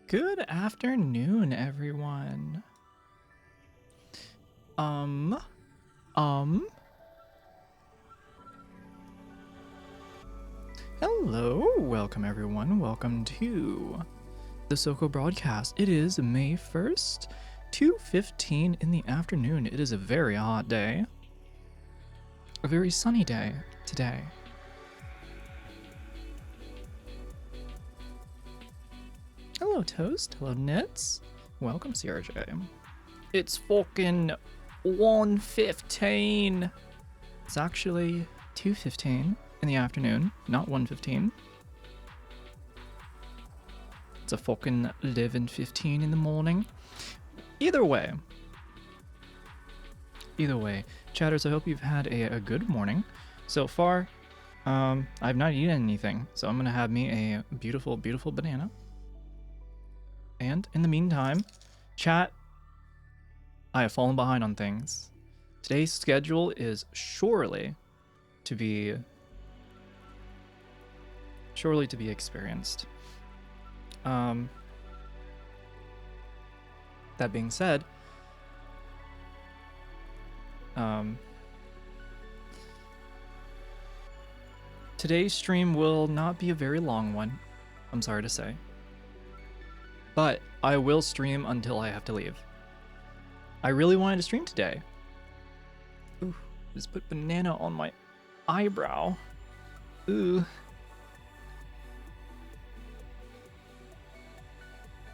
Good afternoon, everyone. Hello, welcome everyone. Welcome to the SoCo broadcast. It is May 1st, 2:15 in the afternoon. It is a very hot day. A very sunny day today. Hello, Toast. Hello, Nits. Welcome, CRJ. It's fucking 1:15. It's actually 2:15 in the afternoon, not 1:15. It's a fucking 11:15 in the morning. Either way, chatters, I hope you've had a good morning. So far, I've not eaten anything, so I'm gonna have me a beautiful, beautiful banana. And in the meantime, chat, I have fallen behind on things. Today's schedule is surely to be experienced. That being said, today's stream will not be a very long one, I'm sorry to say. But I will stream until I have to leave. I really wanted to stream today. Ooh, just put banana on my eyebrow. Ooh.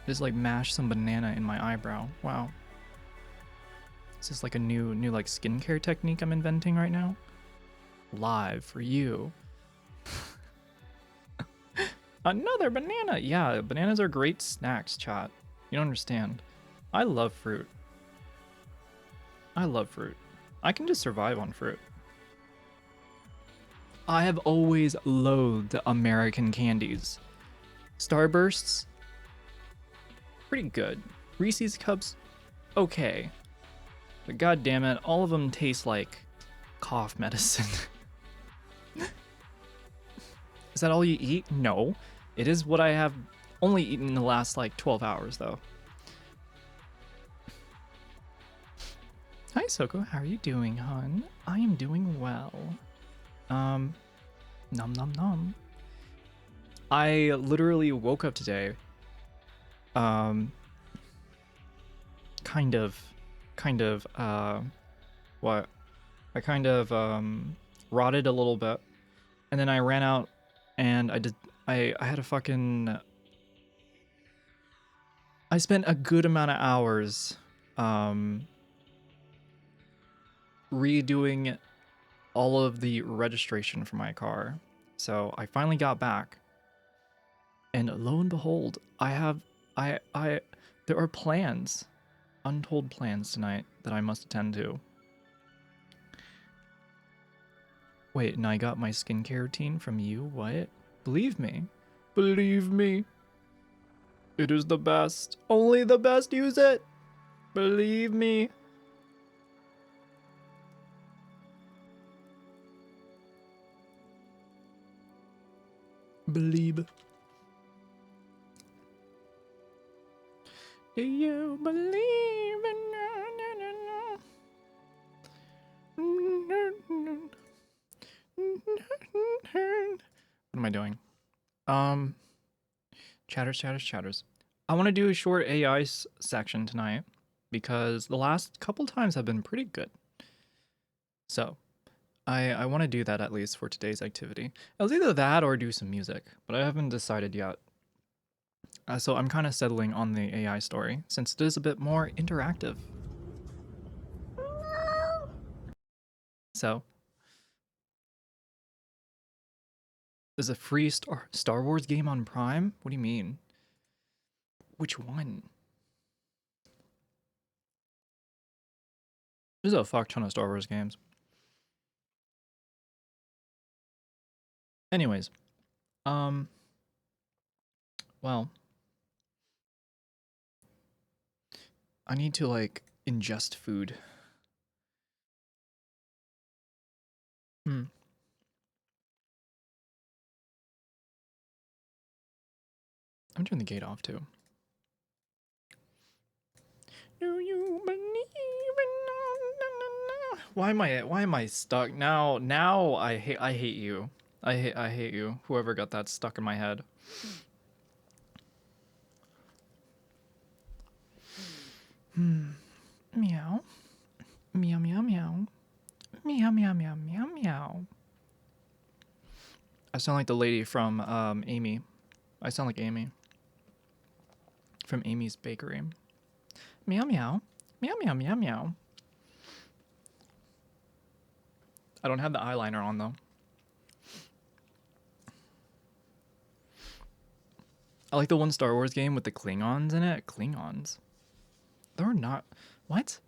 Just like mash some banana in my eyebrow. Wow. Is this like a new like skincare technique I'm inventing right now? Live for you. Another banana. Yeah, bananas are great snacks, chat. You don't understand. I love fruit. I love fruit. I can just survive on fruit. I have always loathed American candies. Starbursts, pretty good. Reese's Cups, okay. But god damn it, all of them taste like cough medicine. Is that all you eat? No. It is what I have only eaten in the last like 12 hours though. Hi SoCo, how are you doing, hon? I am doing well. Nom nom nom. I literally woke up today. Kind of, what? I kind of, rotted a little bit. And then I ran out and I had a fucking, I spent a good amount of hours, redoing all of the registration for my car. So I finally got back. And lo and behold, there are plans, untold plans tonight that I must attend to. Wait, and I got my skincare routine from you? What? Believe me. Believe me. It is the best. Only the best use it. Believe me. believe? Do you believe in What am I doing? Chatters. I want to do a short AI section tonight because the last couple times have been pretty good. So I want to do that at least for today's activity. It was either that or do some music, but I haven't decided yet. So I'm kind of settling on the AI story since it is a bit more interactive. So there's a free Star Wars game on Prime? What do you mean? Which one? There's a fuck ton of Star Wars games. Anyways, well, I need to like ingest food. I'm turning the gate off too. Do you believe in Why am I stuck now? Now I hate you. I hate you. Whoever got that stuck in my head. Meow. Meow meow meow. Meow meow meow meow meow. I sound like the lady from Amy. I sound like Amy. From Amy's Bakery. Meow meow. Meow meow meow meow. I don't have the eyeliner on though. I like the one Star Wars game with the Klingons in it. Klingons. They're not. What?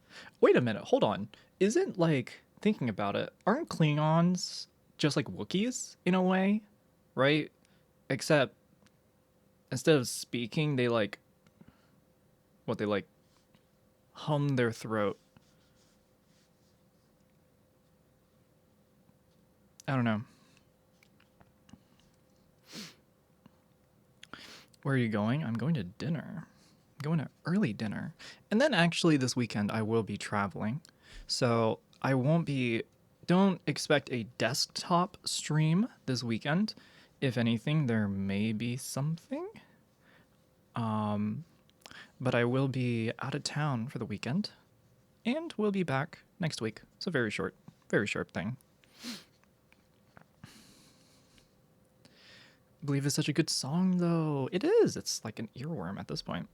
Wait a minute. Hold on. Isn't like thinking about it? Aren't Klingons just like Wookiees in a way, right? Except instead of speaking, they like they like hum their throat. I don't know. Where are you going? I'm going to dinner. I'm going to early dinner. And then actually this weekend I will be traveling. So I won't be, don't expect a desktop stream this weekend. If anything, there may be something. But I will be out of town for the weekend. And we'll be back next week. It's a very short thing. I believe it's such a good song though. It is. It's like an earworm at this point.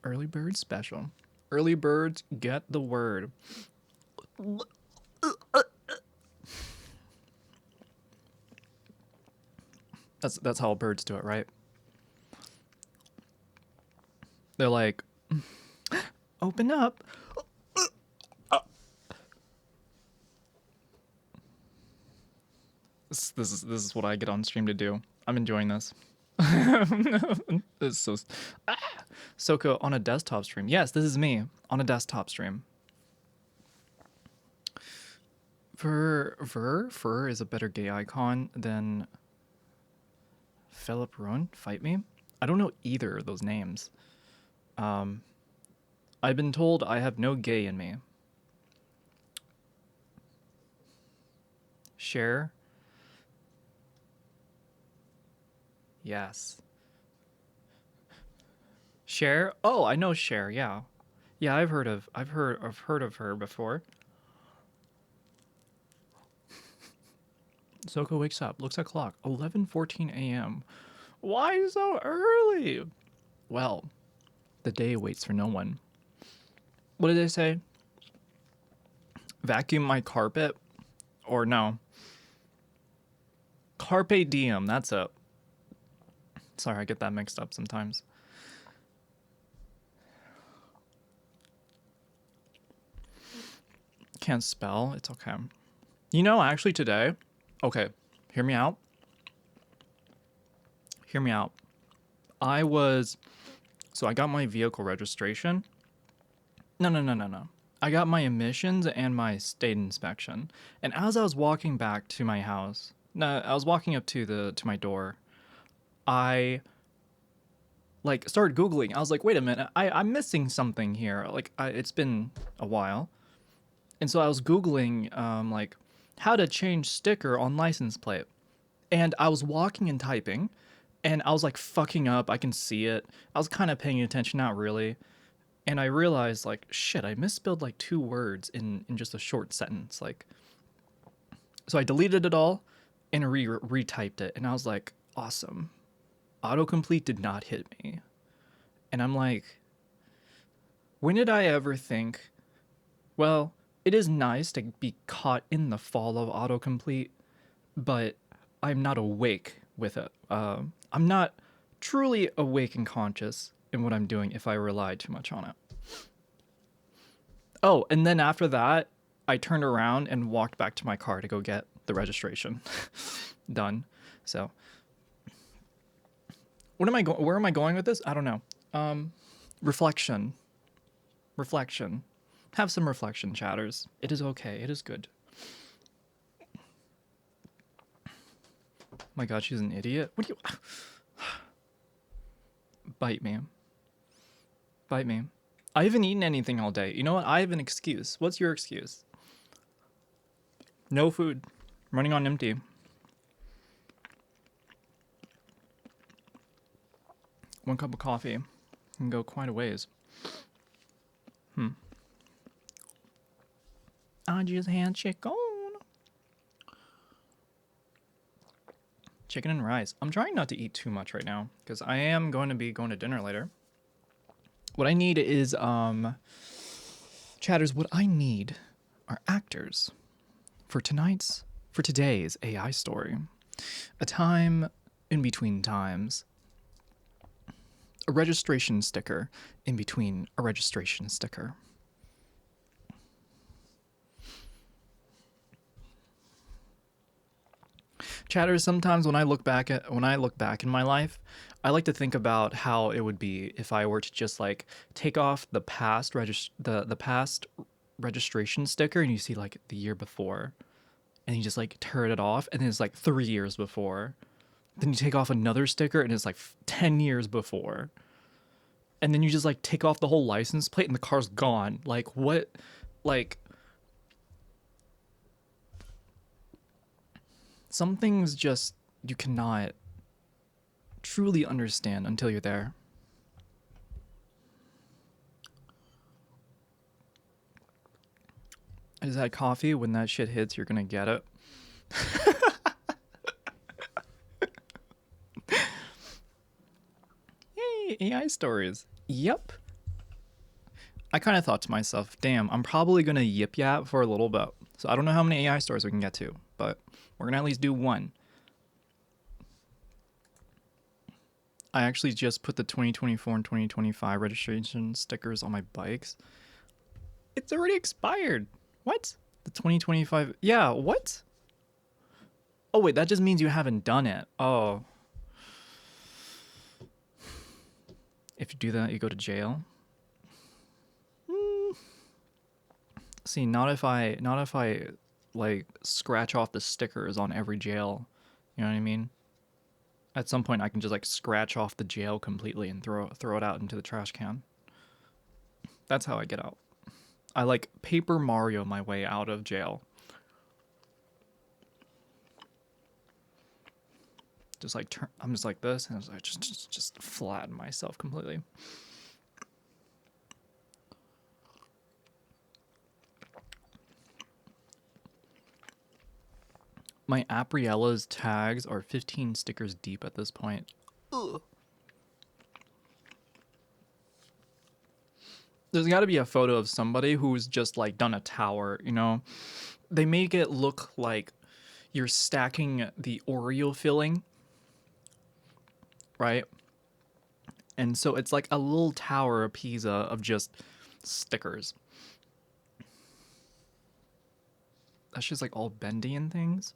Early bird special. Early birds get the word. That's how birds do it, right? They're like, open up. This is what I get on stream to do. I'm enjoying this. This is so Soko on a desktop stream. Yes, this is me on a desktop stream. Fur is a better gay icon than Philip Rowan. Fight me. I don't know either of those names. I've been told I have no gay in me. Cher. Yes. Cher? Oh, I know Cher. Yeah, yeah. I've heard of her before. Soko wakes up, looks at clock. 11:14 a.m. Why so early? Well, the day waits for no one. What did they say? Vacuum my carpet? Or no. Carpe diem. That's it. Sorry, I get that mixed up sometimes. Can't spell. It's okay. You know, actually today, okay, hear me out. Hear me out. So I got my vehicle registration. No. I got my emissions and my state inspection. And as I was walking back to my house, no, I was walking up to my door, I like started Googling. I was like, wait a minute, I'm missing something here. Like it's been a while. And so I was Googling like how to change sticker on license plate. And I was walking and typing and I was like fucking up. I can see it. I was kind of paying attention, not really. And I realized like shit, I misspelled like 2 words in just a short sentence. Like so I deleted it all and retyped it and I was like, awesome. Autocomplete did not hit me. And I'm like, when did I ever think, well, it is nice to be caught in the fall of autocomplete, but I'm not awake with it. I'm not truly awake and conscious in what I'm doing if I rely too much on it. Oh, and then after that, I turned around and walked back to my car to go get the registration done. So, where am I going with this? I don't know. Reflection. Reflection. Have some reflection, chatters. It is okay. It is good. My god, she's an idiot. What do you... Bite me. Bite me. I haven't eaten anything all day. You know what? I have an excuse. What's your excuse? No food. Running on empty. One cup of coffee can go quite a ways. I just had chicken. Chicken and rice. I'm trying not to eat too much right now because I am going to be going to dinner later. What I need is, chatters, what I need are actors for today's AI story. A time in between times. A registration sticker in between a registration sticker. Chatters, sometimes when I look back in my life, I like to think about how it would be if I were to just like take off the past the past registration sticker and you see like the year before and you just like turn it off and then it's like 3 years before. Then you take off another sticker and it's like 10 years before. And then you just like take off the whole license plate and the car's gone. Like what? Like some things just you cannot truly understand until you're there. Is that coffee? When that shit hits, you're gonna get it. Yay, AI stories. Yep. I kind of thought to myself, damn, I'm probably gonna yip yap for a little bit. So I don't know how many AI stories we can get to, but we're gonna at least do one. I actually just put the 2024 and 2025 registration stickers on my bikes. It's already expired. What? The 2025? Yeah, what? Oh, wait, that just means you haven't done it. Oh. If you do that, you go to jail. See, not if I like scratch off the stickers on every jail. You know what I mean? At some point I can just like scratch off the jail completely and throw it out into the trash can. That's how I get out. I like Paper Mario my way out of jail. Just like I'm just like this and I was like just flatten myself completely. My Apriella's tags are 15 stickers deep at this point. Ugh. There's got to be a photo of somebody who's just like done a tower, you know? They make it look like you're stacking the Oreo filling, right? And so it's like a little tower of Pisa of just stickers. That's just like all bendy and things.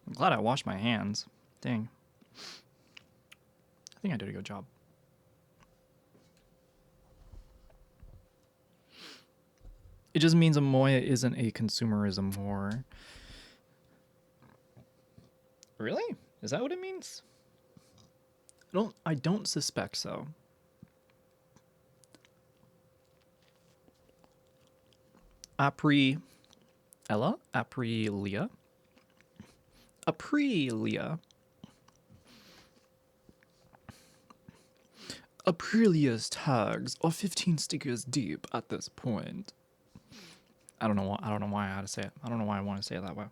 I'm glad I washed my hands. Dang. I think I did a good job. It just means Amoya isn't a consumerism war. Really? Is that what it means? I don't suspect so. Aprilia? Aprilia? Aprilia. Aprilia's tags are 15 stickers deep at this point. I don't know why I had to say it. I don't know why I want to say it that way.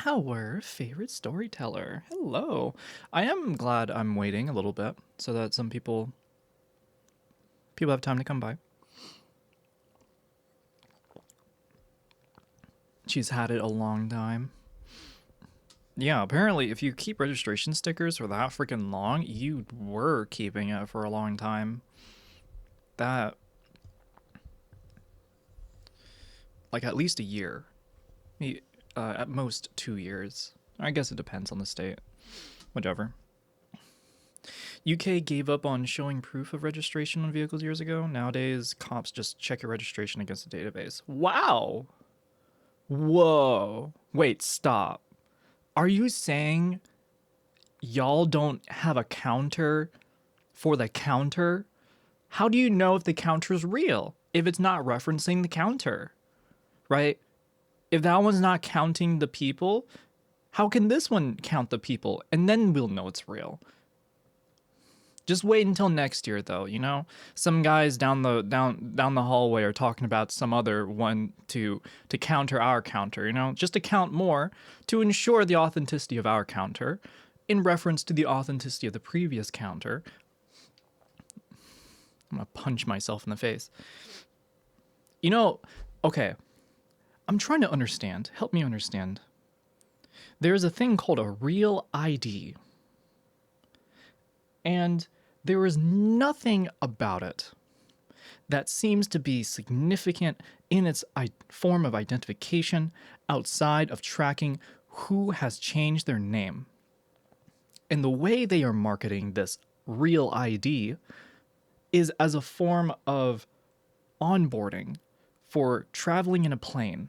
Our favorite storyteller. Hello. I am glad I'm waiting a little bit so that some people have time to come by. She's had it a long time. Yeah, apparently if you keep registration stickers for that freaking long, you were keeping it for a long time. That, like, at least a year. At most 2 years. I guess it depends on the state. Whichever. UK gave up on showing proof of registration on vehicles years ago. Nowadays, cops just check your registration against the database. Wow! Whoa. Wait, stop. Are you saying y'all don't have a counter for the counter? How do you know if the counter is real if it's not referencing the counter? Right? If that one's not counting the people, how can this one count the people? And then we'll know it's real. Just wait until next year, though. You know, some guys down the hallway are talking about some other one to counter our counter. You know, just to count more to ensure the authenticity of our counter, in reference to the authenticity of the previous counter. I'm gonna punch myself in the face. You know, okay. I'm trying to understand. Help me understand. There's a thing called a real ID. And there is nothing about it that seems to be significant in its form of identification outside of tracking who has changed their name. And the way they are marketing this real ID is as a form of onboarding for traveling in a plane.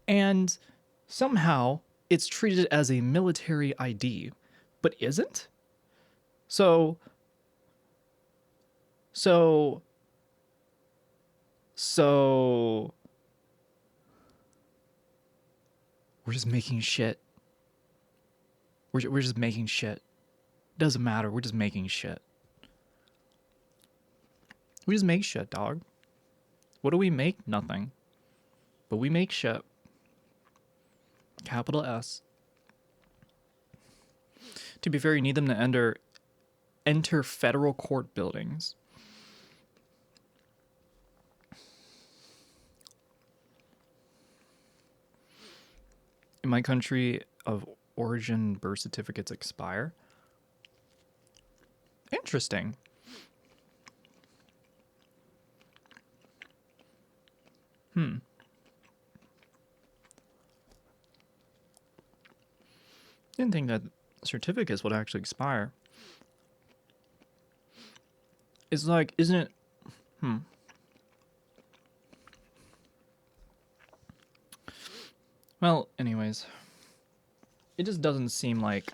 And somehow it's treated as a military ID, but isn't? So we're just making shit. We're just making shit. Doesn't matter. We're just making shit. We just make shit, dog. What do we make? Nothing. But we make shit. Capital S. To be fair, you need them to enter federal court buildings. In my country of origin, birth certificates expire. Interesting. Didn't think that certificates would actually expire. It's like, isn't it? Well, anyways, it just doesn't seem like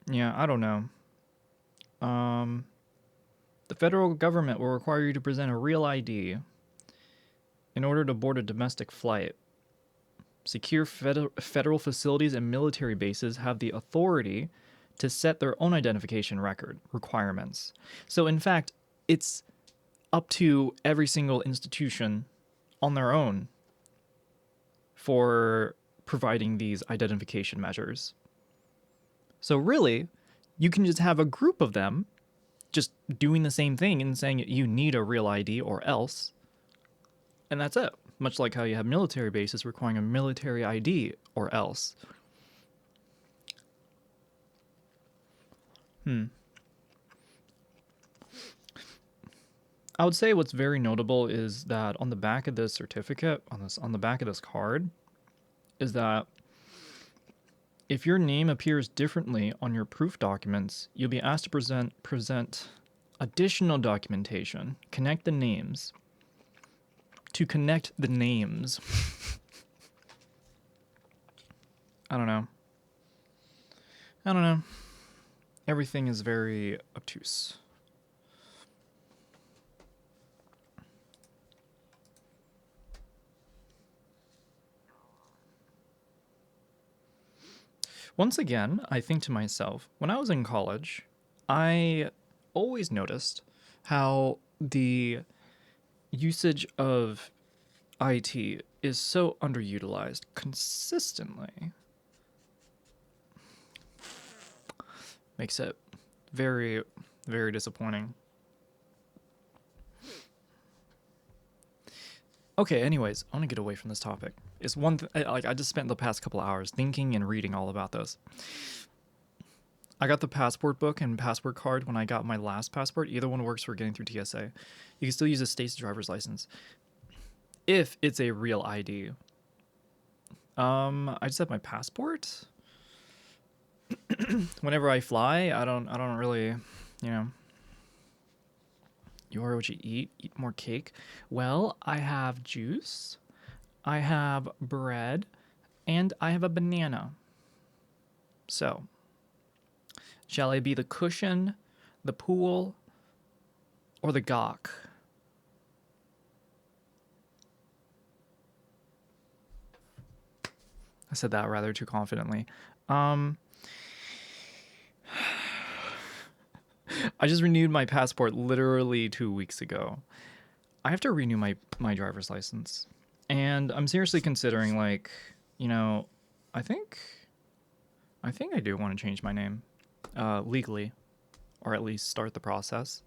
yeah, I don't know. The federal government will require you to present a real ID in order to board a domestic flight. Secure federal facilities and military bases have the authority to set their own identification requirements. So, in fact, it's up to every single institution on their own for providing these identification measures. So really, you can just have a group of them just doing the same thing and saying you need a real ID or else. And that's it. Much like how you have military bases requiring a military ID or else. I would say what's very notable is that on the back of this certificate, on the back of this card, is that if your name appears differently on your proof documents, you'll be asked to present additional documentation. Connect the names. To connect the names. I don't know. Everything is very obtuse. Once again, I think to myself, when I was in college, I always noticed how the usage of IT is so underutilized consistently. Makes it very, very disappointing. Okay, anyways, I want to get away from this topic. It's one like I just spent the past couple hours thinking and reading all about this. I got the passport book and passport card when I got my last passport. Either one works for getting through TSA. You can still use a state's driver's license if it's a real ID. I just have my passport. Whenever I fly, I don't really, you know. You are what you eat. Eat more cake. Well, I have juice, I have bread, and I have a banana. So, shall I be the cushion, the pool, or the gawk? I said that rather too confidently. I just renewed my passport literally 2 weeks ago. I have to renew my driver's license. And I'm seriously considering, like, you know, I think I do want to change my name legally, or at least start the process.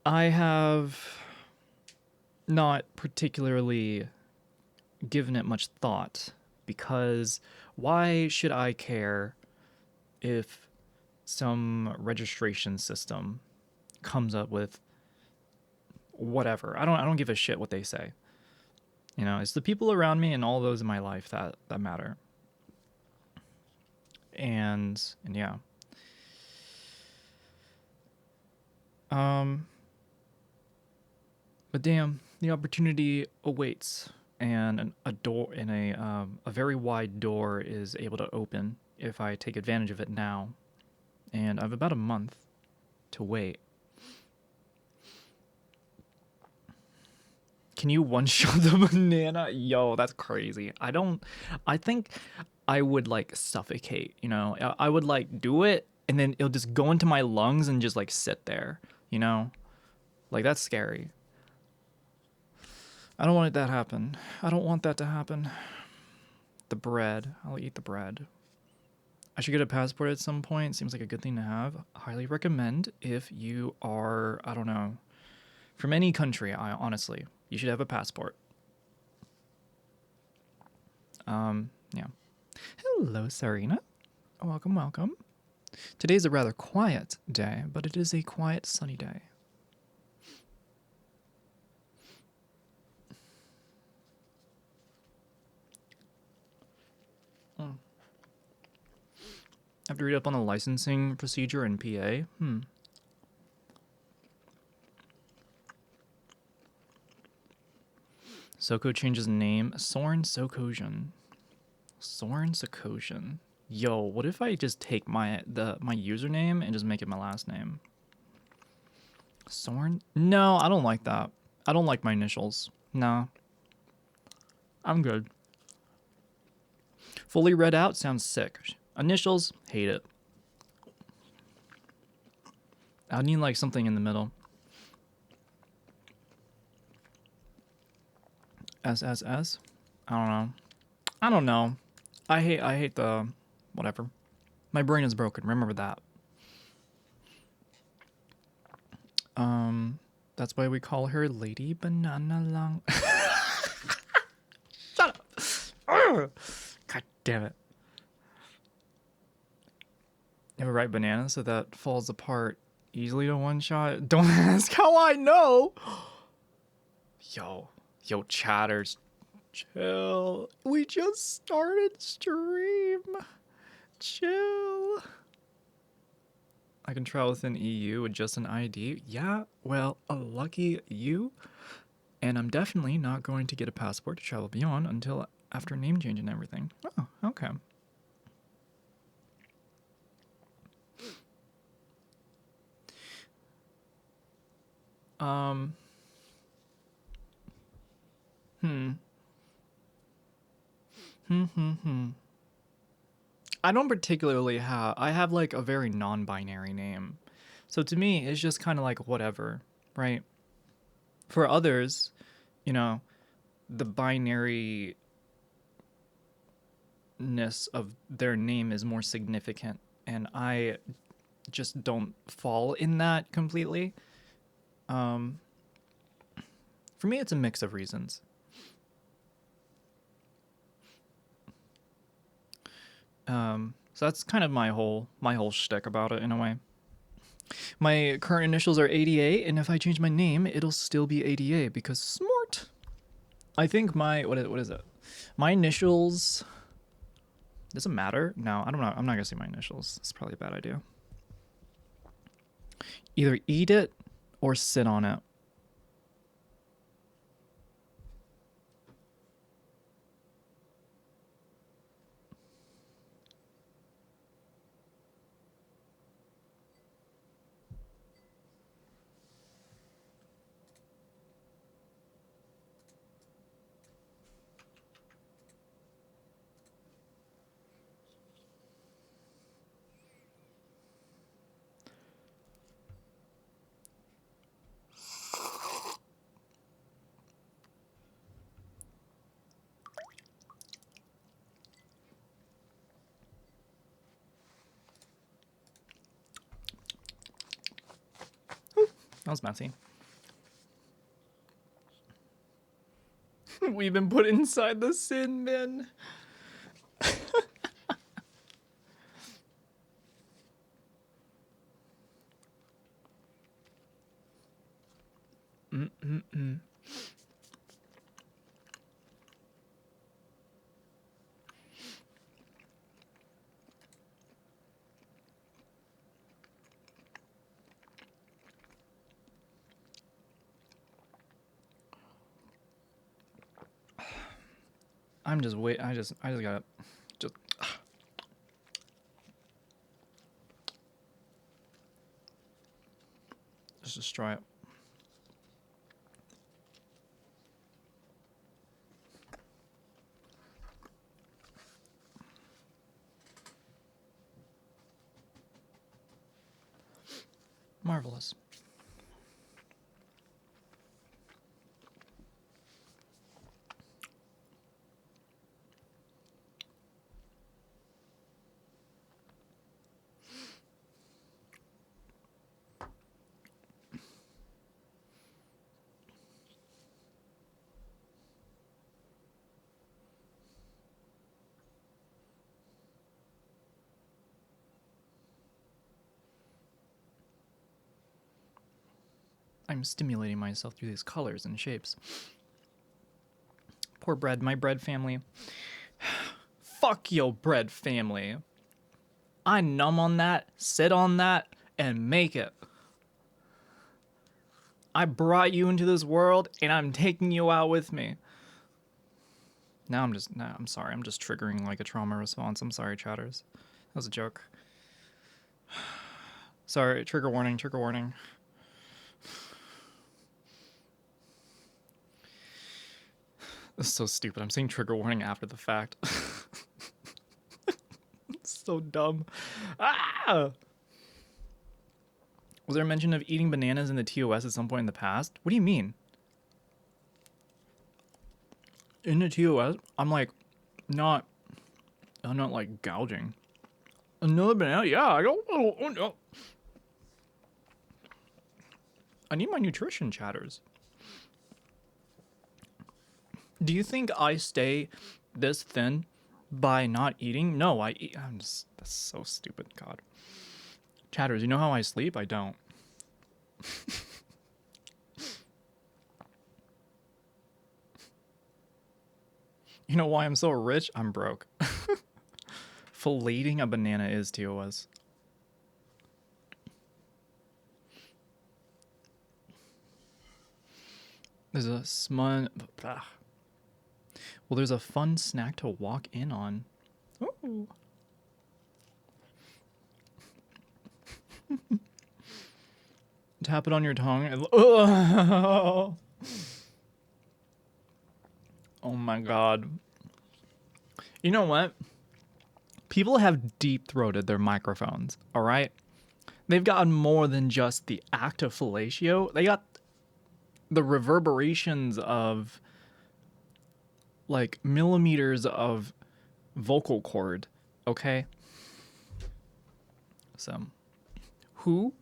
I have not particularly given it much thought because why should I care if some registration system comes up with whatever? I don't give a shit what they say. You know, it's the people around me and all those in my life that matter. And yeah. But damn, the opportunity awaits, and a door in a very wide door is able to open if I take advantage of it now. And I have about a month to wait. Can you one-shot the banana? Yo, that's crazy. I think I would like suffocate, you know? I would like do it and then it'll just go into my lungs and just like sit there, you know? Like that's scary. I don't want that to happen. I don't want that to happen. The bread. I'll eat the bread. I should get a passport at some point. Seems like a good thing to have. Highly recommend if you are, I don't know, from any country, honestly, you should have a passport. Yeah. Hello, Serena. Welcome, welcome. Today's a rather quiet day, but it is a quiet, sunny day. I have to read up on the licensing procedure in PA. SoCo changes name. Soren SoCosion. Soren SoCosion. Yo, what if I just take my username and just make it my last name? Soren? No, I don't like that. I don't like my initials. No. I'm good. Fully read out sounds sick. Initials, hate it. I need like something in the middle. SSS? I don't know. I hate the whatever. My brain is broken. Remember that. That's why we call her Lady Banana Long. Shut up. God damn it. You ever write banana so that falls apart Easily to one shot. Don't ask how I know. Yo, chatters. Chill. We just started stream. Chill. I can travel within EU with just an ID. Yeah, well, lucky you. And I'm definitely not going to get a passport to travel beyond until after name change and everything. Oh, okay. I don't particularly have. I have like a very non-binary name, so to me, it's just kind of like whatever, right? For others, you know, the binariness of their name is more significant, and I just don't fall in that completely. For me, it's a mix of reasons. So that's kind of my whole shtick about it in a way. My current initials are ADA, and if I change my name, it'll still be ADA because smart. I think my what is it? My initials. Does it matter? No, I don't know. I'm not gonna say my initials. It's probably a bad idea. Either eat it or sit on it. That was messy. We've been put inside the sin bin. I'm just wait. I just gotta just. Let's just try it. Marvelous. I'm stimulating myself through these colors and shapes. Poor bread, my bread family. Fuck your bread family. I numb on that, sit on that, and make it. I brought you into this world, and I'm taking you out with me. Now I'm sorry. I'm just triggering like a trauma response. I'm sorry, chatters. That was a joke. Sorry, trigger warning, trigger warning. This is so stupid. I'm saying trigger warning after the fact. It's so dumb. Ah! Was there a mention of eating bananas in the TOS at some point in the past? What do you mean? In the TOS? I'm not like gouging. Another banana? Yeah, I don't. Oh, no. I need my nutrition, chatters. Do you think I stay this thin by not eating? No, I eat. That's so stupid. God. Chatters, you know how I sleep? I don't. You know why I'm so rich? I'm broke. Filleting a banana is TOS. There's a well, there's a fun snack to walk in on. Ooh. Tap it on your tongue and oh my god. You know what? People have deep-throated their microphones, all right? They've gotten more than just the act of fellatio. They got the reverberations of like millimeters of vocal cord, okay? So, who?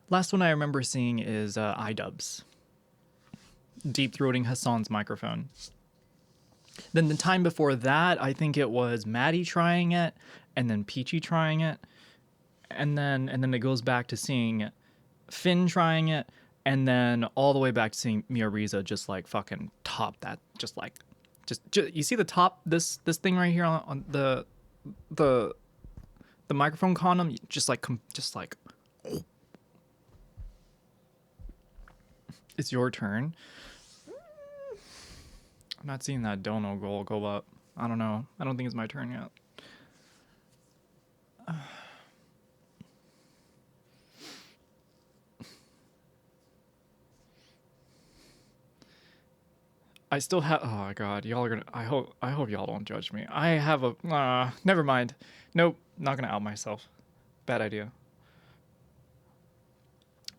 Last one I remember seeing is iDubbbz. Deep-throating Hassan's microphone. Then the time before that, I think it was Maddie trying it, and then Peachy trying it, and then it goes back to seeing Finn trying it, and then all the way back to seeing Mioriza just like fucking top that, just you see the top this thing right here on the microphone condom, just like it's your turn. I'm not seeing that dono goal go up. I don't know. I don't think it's my turn yet. I still have. Oh my god, y'all are gonna. I hope y'all don't judge me. I have a. Never mind. Nope, not gonna out myself. Bad idea.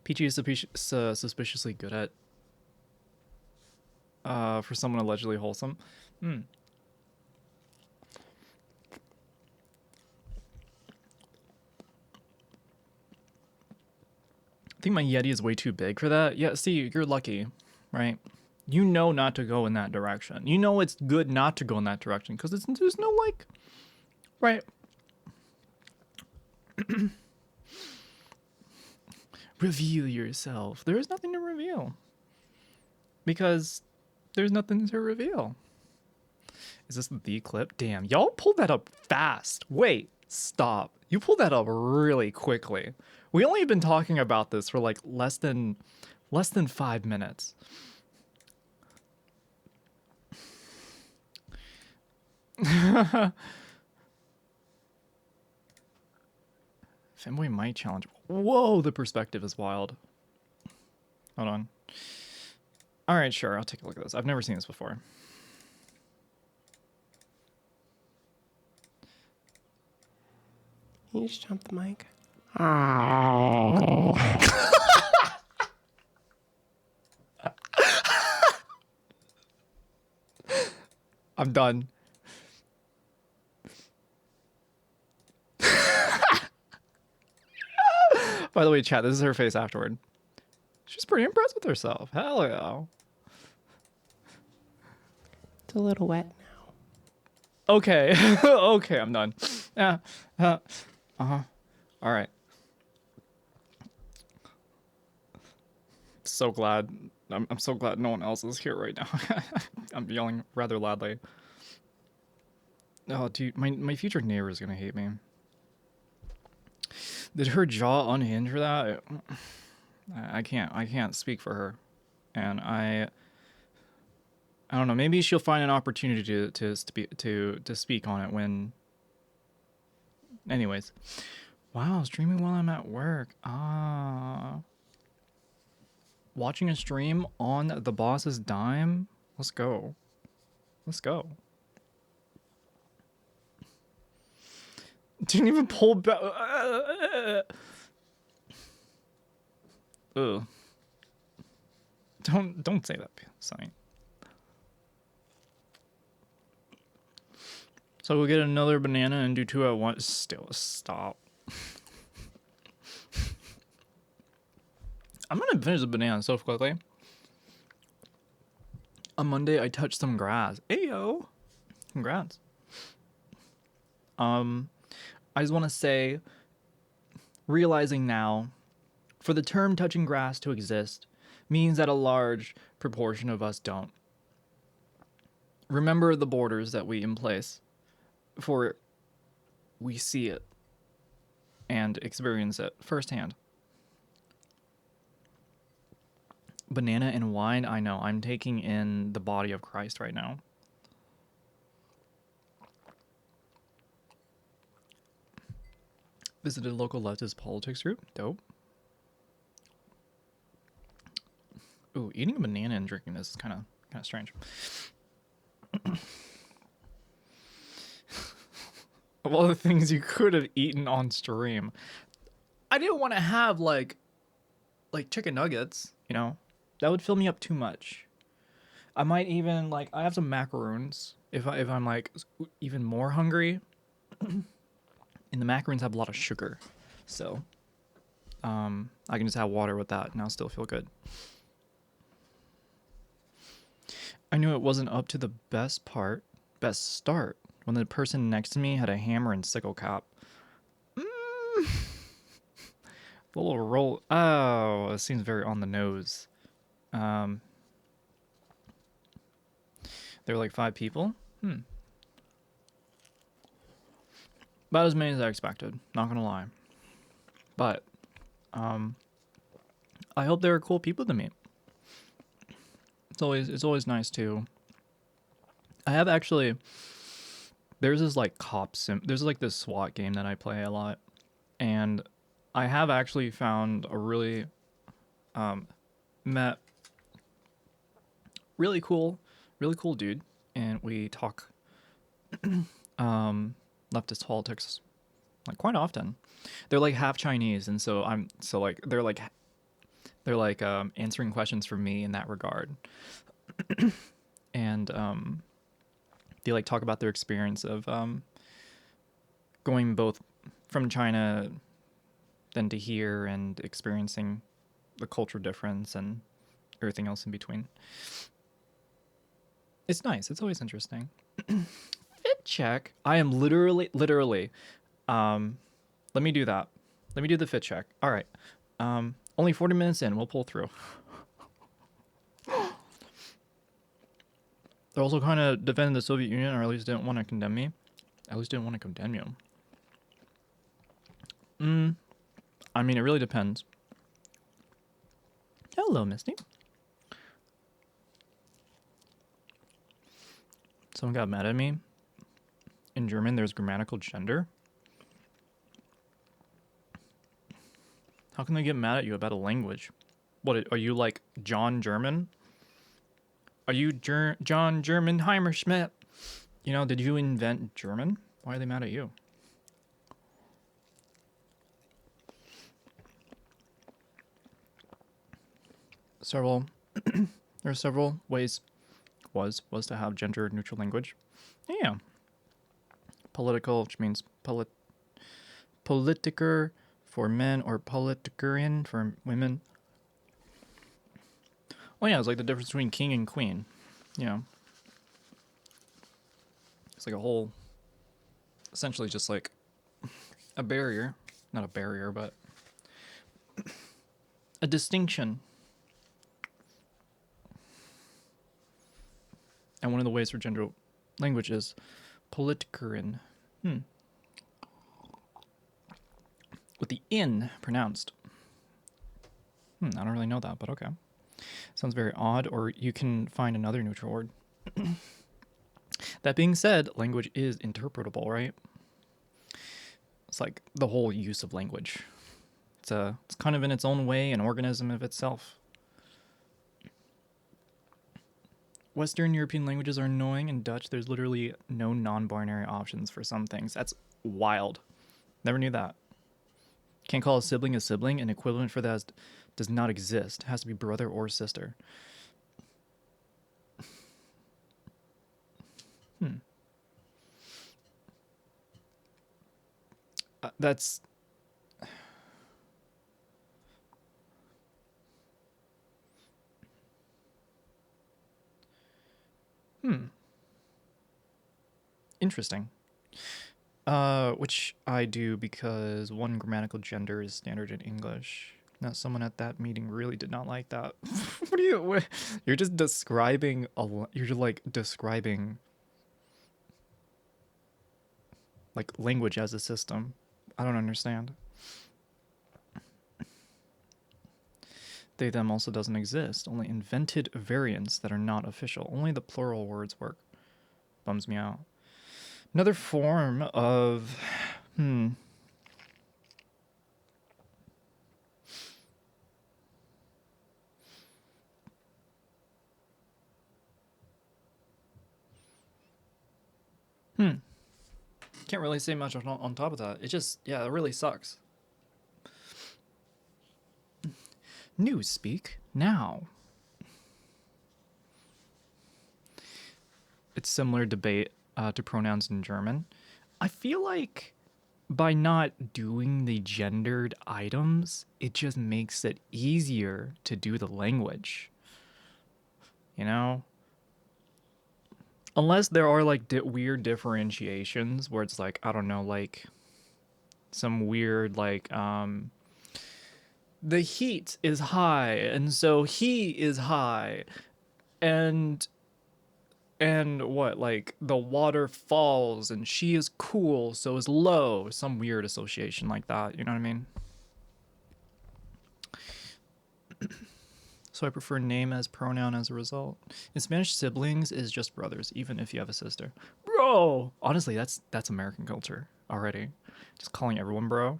Peachy is suspiciously good at. For someone allegedly wholesome. I think my Yeti is way too big for that. Yeah, see, you're lucky, right? You know not to go in that direction. You know it's good not to go in that direction because there's no like, right? Reveal yourself. There is nothing to reveal because there's nothing to reveal. Is this the clip? Damn, y'all pulled that up fast. Wait, stop. You pulled that up really quickly. We only been talking about this for like less than 5 minutes. Femboy might challenge. Whoa, the perspective is wild. Hold on. All right, sure. I'll take a look at this. I've never seen this before. Can you just jump the mic? I'm done. By the way, chat, this is her face afterward. She's pretty impressed with herself. Hell yeah. It's a little wet now. Okay. Okay, I'm done. Yeah. All right. So glad. I'm so glad no one else is here right now. I'm yelling rather loudly. Oh, dude, my future neighbor is gonna hate me. Did her jaw unhinge for that? I can't speak for her, and I don't know. Maybe she'll find an opportunity to speak on it when. Anyways, wow, streaming while I'm at work. Watching a stream on the boss's dime. Let's go. Let's go. Didn't even pull back. Ugh. Don't say that, Sonny. So we'll get another banana and do 2 at once. Still, stop. I'm gonna finish the banana so quickly. On Monday, I touched some grass. Ayo! Congrats. I just want to say, realizing now, for the term touching grass to exist means that a large proportion of us don't. Remember the borders that we in place, for we see it and experience it firsthand. Banana and wine, I know. I'm taking in the body of Christ right now. Visited a local leftist politics group. Dope. Ooh, eating a banana and drinking this is kind of strange. Of all the things you could have eaten on stream, I didn't want to have like chicken nuggets. You know, that would fill me up too much. I might even I have some macaroons if I'm like even more hungry. And the macaroons have a lot of sugar, so I can just have water with that and I'll still feel good. I knew it wasn't up to the best start when the person next to me had a hammer and sickle cap. The little roll. Oh, it seems very on the nose. There were like 5 people. About as many as I expected. Not gonna lie. But, I hope there are cool people to meet. It's always nice to. I have actually. There's this like there's like this SWAT game that I play a lot, and I have actually found a really, met really cool dude, and we talk, leftist politics, like quite often. They're like half Chinese, and so they're like answering questions for me in that regard, and they like talk about their experience of going both from China then to here and experiencing the culture difference and everything else in between. It's nice. It's always interesting. Fit check. I am literally. Let me do that. Let me do the fit check. All right. Only 40 minutes in. We'll pull through. They're also kind of defending the Soviet Union, or at least didn't want to condemn me. At least didn't want to condemn you. I mean, it really depends. Hello, Misty. Someone got mad at me. In German, there's grammatical gender. How can they get mad at you about a language? What, are you like John German? Are you John Germanheimer Schmidt? You know, did you invent German? Why are they mad at you? There are several ways was to have gender neutral language. Yeah. Political, which means politiker for men or politikerin for women. Oh yeah, it's like the difference between king and queen. You know. It's like a whole, essentially just like a barrier. Not a barrier, but a distinction. And one of the ways for gender language is politikerin. With the in pronounced. I don't really know that, but okay. Sounds very odd, or you can find another neutral word. That being said, language is interpretable, right? It's like the whole use of language. It's kind of in its own way an organism of itself. Western European languages are annoying. In Dutch, there's literally no non-binary options for some things. That's wild. Never knew that. Can't call a sibling. An equivalent for that does not exist. It has to be brother or sister. That's... Interesting. Which I do because one grammatical gender is standard in English. Now, someone at that meeting really did not like that. What are you? You're just describing You're just like describing like language as a system. I don't understand. They them also doesn't exist. Only invented variants that are not official. Only the plural words work. Bums me out. Another form of hmm. Hmm. Can't really say much on top of that. It just, yeah, it really sucks. News speak now. It's similar debate to pronouns in German. I feel like by not doing the gendered items, it just makes it easier to do the language. You know? Unless there are like weird differentiations where it's like, I don't know, like some weird like the heat is high and so he is high and what, like the water falls and she is cool so is low, some weird association like that, you know what I mean? So I prefer name as pronoun as a result. In Spanish, siblings is just brothers, even if you have a sister. Bro, honestly, that's American culture already, just calling everyone bro.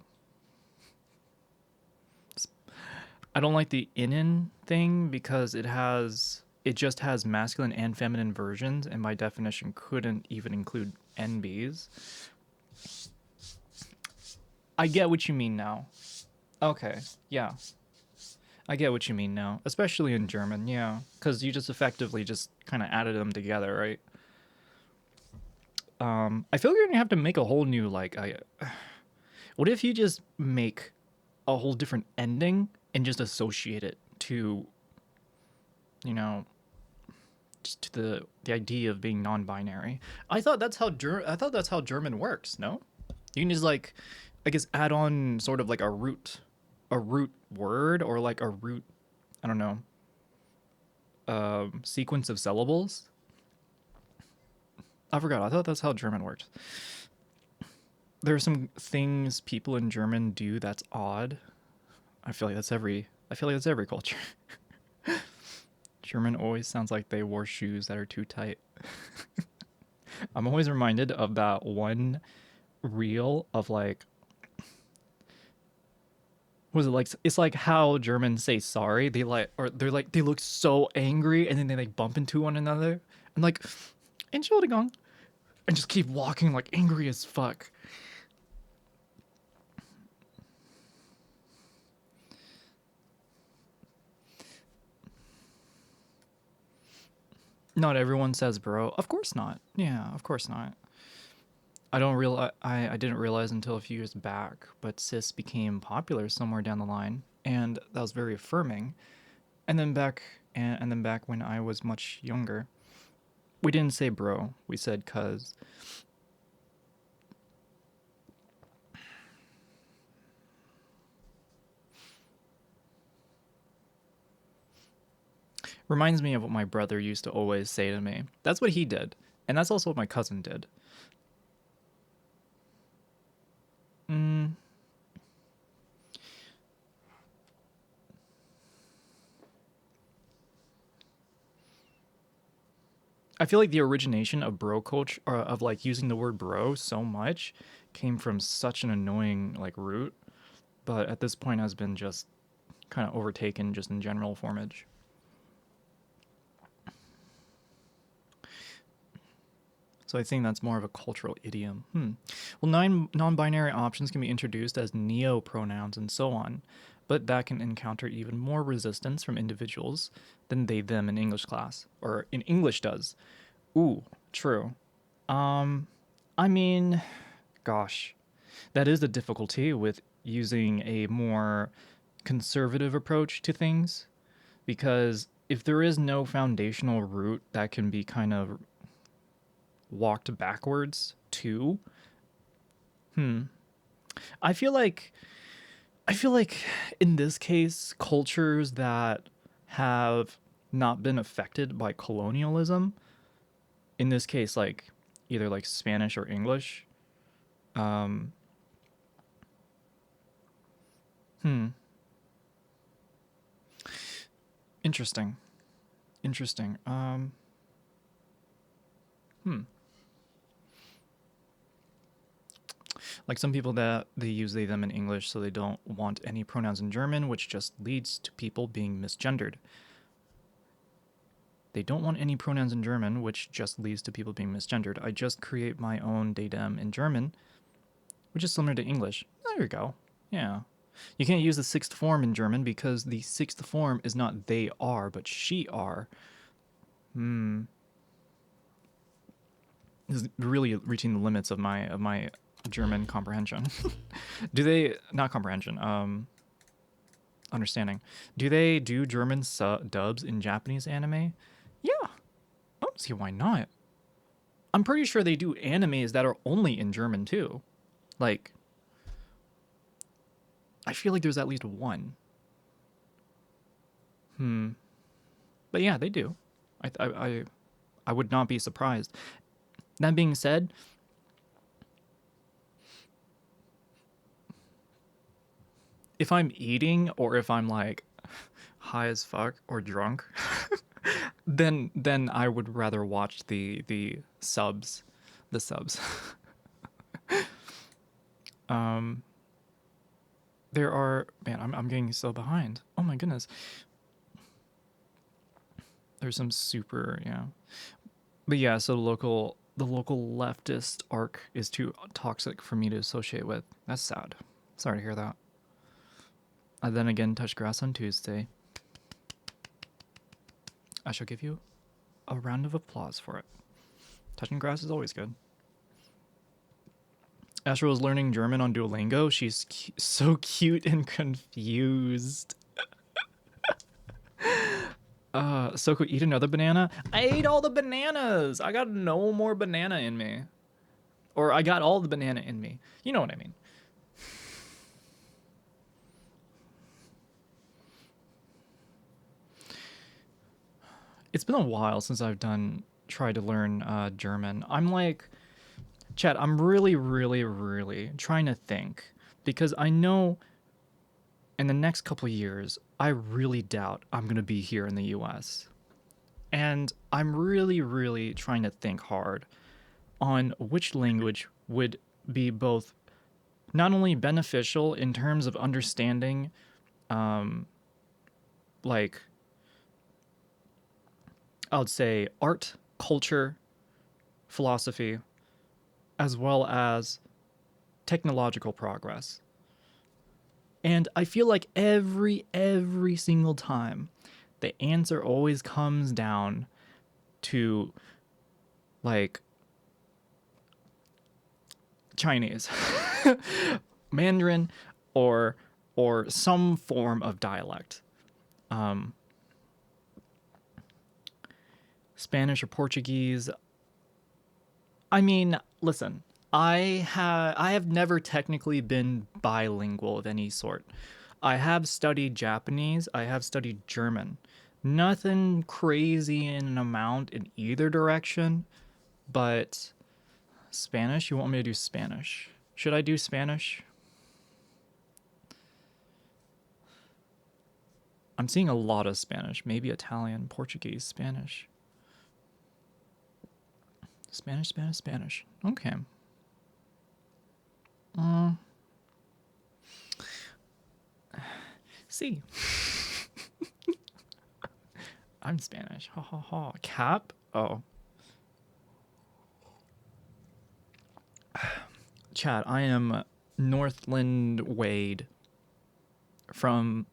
I don't like the inin thing because it just has masculine and feminine versions, and by definition couldn't even include NBs. I get what you mean now. Okay, yeah. I get what you mean now, especially in German, yeah, because you just effectively just kind of added them together, right? I feel like you're gonna have to make a whole new like. What if you just make a whole different ending and just associate it to, you know, just to the idea of being non-binary? I thought that's how German works. No, you can just like, I guess, add on sort of like a root word or like a root, I don't know, sequence of syllables. I forgot. I thought that's how German works. There are some things people in German do that's odd. I feel like that's every. I feel like that's every culture. German always sounds like they wore shoes that are too tight. I'm always reminded of that one reel of like, was it like, it's like how Germans say sorry. They like, or they're like, they look so angry and then they like bump into one another and like, Entschuldigung, and just keep walking like angry as fuck. Not everyone says bro. Of course not. Yeah, of course not. I didn't realize until a few years back, but cis became popular somewhere down the line, and that was very affirming. And then back when I was much younger, we didn't say bro. We said cuz. Reminds me of what my brother used to always say to me. That's what he did, and that's also what my cousin did. Mm, I feel like the origination of bro culture, or of like using the word bro so much, came from such an annoying like root, but at this point has been just kind of overtaken just in general formage. So I think that's more of a cultural idiom. Well, nine non-binary options can be introduced as neo-pronouns and so on, but that can encounter even more resistance from individuals than they them in English class or in English does. Ooh, true. Um, I mean, gosh, that is the difficulty with using a more conservative approach to things because if there is no foundational root that can be kind of walked backwards to, Hmm. I feel like I feel like in this case, cultures that have not been affected by colonialism, in this case, like either like Spanish or English, um, hmm, interesting, interesting. Hmm, like some people that they use they them in English, so they don't want any pronouns in German, which just leads to people being misgendered. They don't want any pronouns in German, which just leads to people being misgendered. I just create my own they them in German, which is similar to English. There you go. Yeah. You can't use the sixth form in German because the sixth form is not they are, but she are. Hmm. This is really reaching the limits of my German comprehension. Do they not comprehension? Understanding. Do they do German dubs in Japanese anime? Yeah. I don't see why not. I'm pretty sure they do animes that are only in German too. Like, I feel like there's at least one. Hmm. But yeah, they do. I would not be surprised. That being said, if I'm eating or if I'm like high as fuck or drunk, then I would rather watch the subs, the subs. um, there are man, I'm getting so behind. Oh my goodness, there's some super yeah, but yeah. So the local leftist arc is too toxic for me to associate with. That's sad. Sorry to hear that. I then again touched grass on Tuesday. I shall give you a round of applause for it. Touching grass is always good. Astra was learning German on Duolingo. She's so cute and confused. Soko, eat another banana? I ate all the bananas. I got no more banana in me. Or I got all the banana in me. You know what I mean. It's been a while since I've tried to learn German. I'm like, Chad, I'm really, really, really trying to think because I know in the next couple years, I really doubt I'm going to be here in the US. And I'm really, really trying to think hard on which language would be both not only beneficial in terms of understanding, um, like, I would say art, culture, philosophy, as well as technological progress. And I feel like every single time the answer always comes down to like Chinese, Mandarin, or some form of dialect, um, Spanish or Portuguese. I mean, listen, I have never technically been bilingual of any sort. I have studied Japanese. I have studied German. Nothing crazy in an amount in either direction, but Spanish. You want me to do Spanish? Should I do Spanish? I'm seeing a lot of Spanish. Maybe Italian, Portuguese, Spanish. Spanish, Spanish, Spanish. Okay. Uh, see. I'm Spanish. Ha ha ha. Cap? Oh. Chad, I am Northland Wade from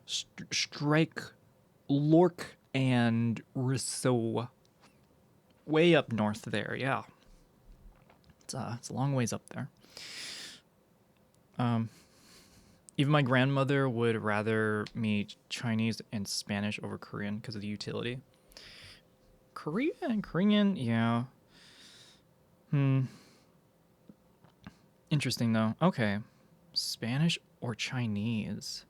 Strike, Lork, and Rousseau. Way up north there, yeah. It's a long ways up there. Um, Even my grandmother would rather me Chinese and Spanish over Korean because of the utility. Korean, yeah. Hmm. Interesting though. Okay. Spanish or Chinese?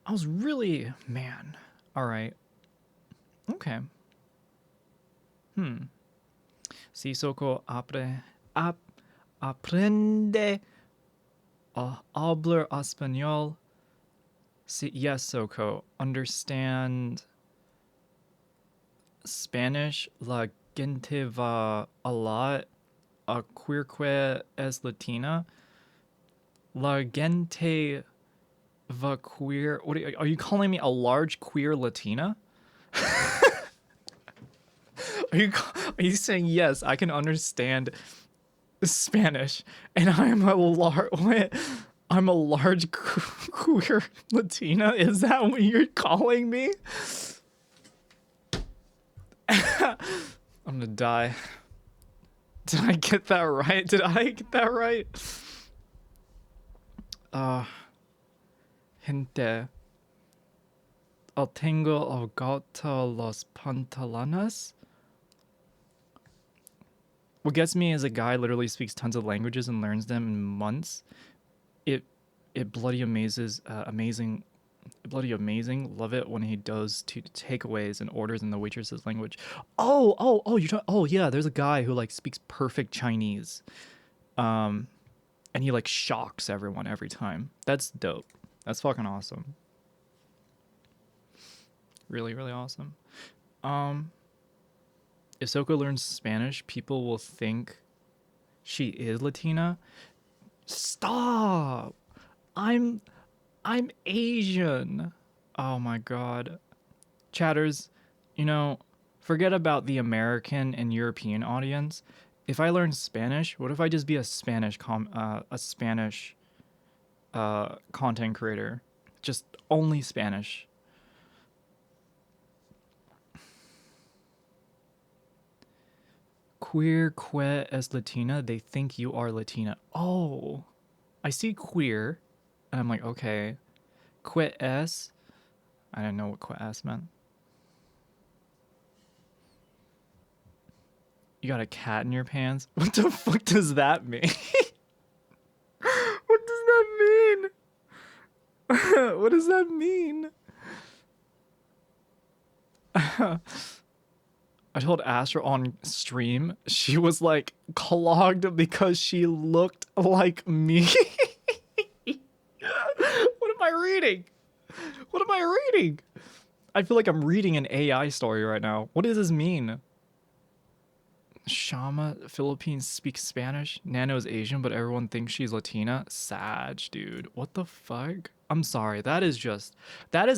I was really, man. All right. Okay. Hmm. Si Soko aprende a hablar español. Si, yes, Soko. Understand Spanish. La gente va a lot. A queerque es latina. La gente va queer. What are you calling me a large queer Latina? Are you saying yes? I can understand Spanish, and I'm a large queer Latina. Is that what you're calling me? I'm gonna die. Did I get that right? Did I get that right? Gente. Tengo agota los pantalones. What gets me is a guy literally speaks tons of languages and learns them in months. It it bloody amazing, bloody amazing. Love it when he does takeaways and orders in the waitress's language. Oh yeah. There's a guy who like speaks perfect Chinese, and he like shocks everyone every time. That's dope. That's fucking awesome. Really, really awesome. If Soko learns Spanish, people will think she is Latina. Stop. I'm I'm Asian. Oh my god. Chatters, you know, forget about the American and European audience. If I learn Spanish, what if I just be a Spanish content creator? Just only Spanish. Queer que es Latina, they think you are Latina. Oh, I see queer, and I'm like, okay. Que es? I didn't know what que es meant. You got a cat in your pants? What the fuck does that mean? What does that mean? What does that mean? I told Astra on stream she was like clogged because she looked like me. What am I reading? What am I reading? I feel like I'm reading an AI story right now. What does this mean? Shama, Philippines speaks Spanish. Nano is Asian, but everyone thinks she's Latina. Sag, dude. What the fuck? I'm sorry. That is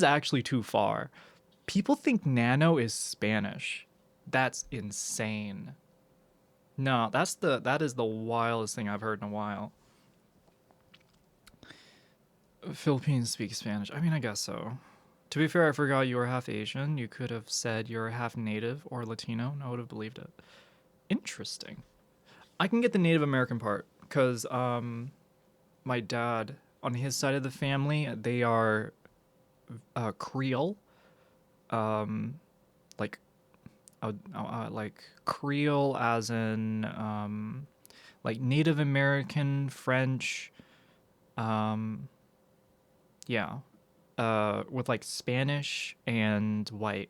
actually too far. People think Nano is Spanish. That's insane. No, that is the wildest thing I've heard in a while. Philippines speak Spanish. I mean, I guess so. To be fair, I forgot you were half Asian. You could have said you're half Native or Latino, and I would have believed it. Interesting. I can get the Native American part because my dad on his side of the family they are Creole, like like Creole as in like Native American French, yeah, with like Spanish and white,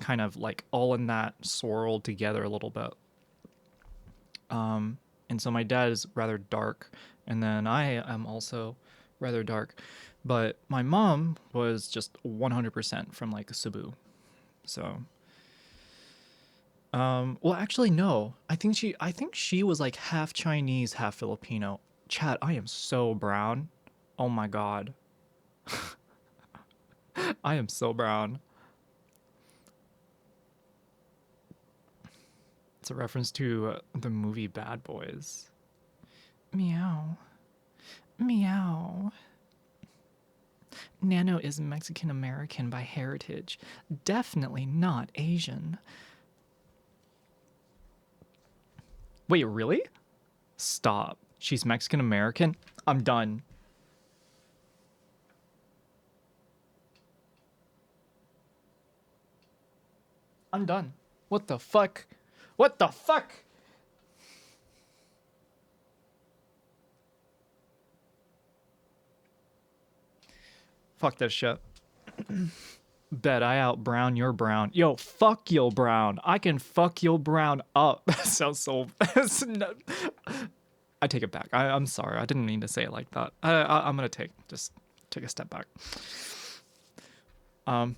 kind of like all in that swirled together a little bit. And so my dad is rather dark, and then I am also rather dark, but my mom was just 100% from like Cebu. So, well, actually, no. I think she was like half Chinese, half Filipino. Chat, I am so brown. Oh my god, I am so brown. It's a reference to the movie Bad Boys. Meow. Meow. Nano is Mexican American by heritage, definitely not Asian. Wait, really? Stop. She's Mexican American? I'm done. I'm done. What the fuck? What the fuck? Fuck this shit. Bet I out brown your brown. Yo, fuck your brown. I can fuck your brown up. That sounds so. I take it back. I'm sorry. I didn't mean to say it like that. I'm gonna just take a step back. Um.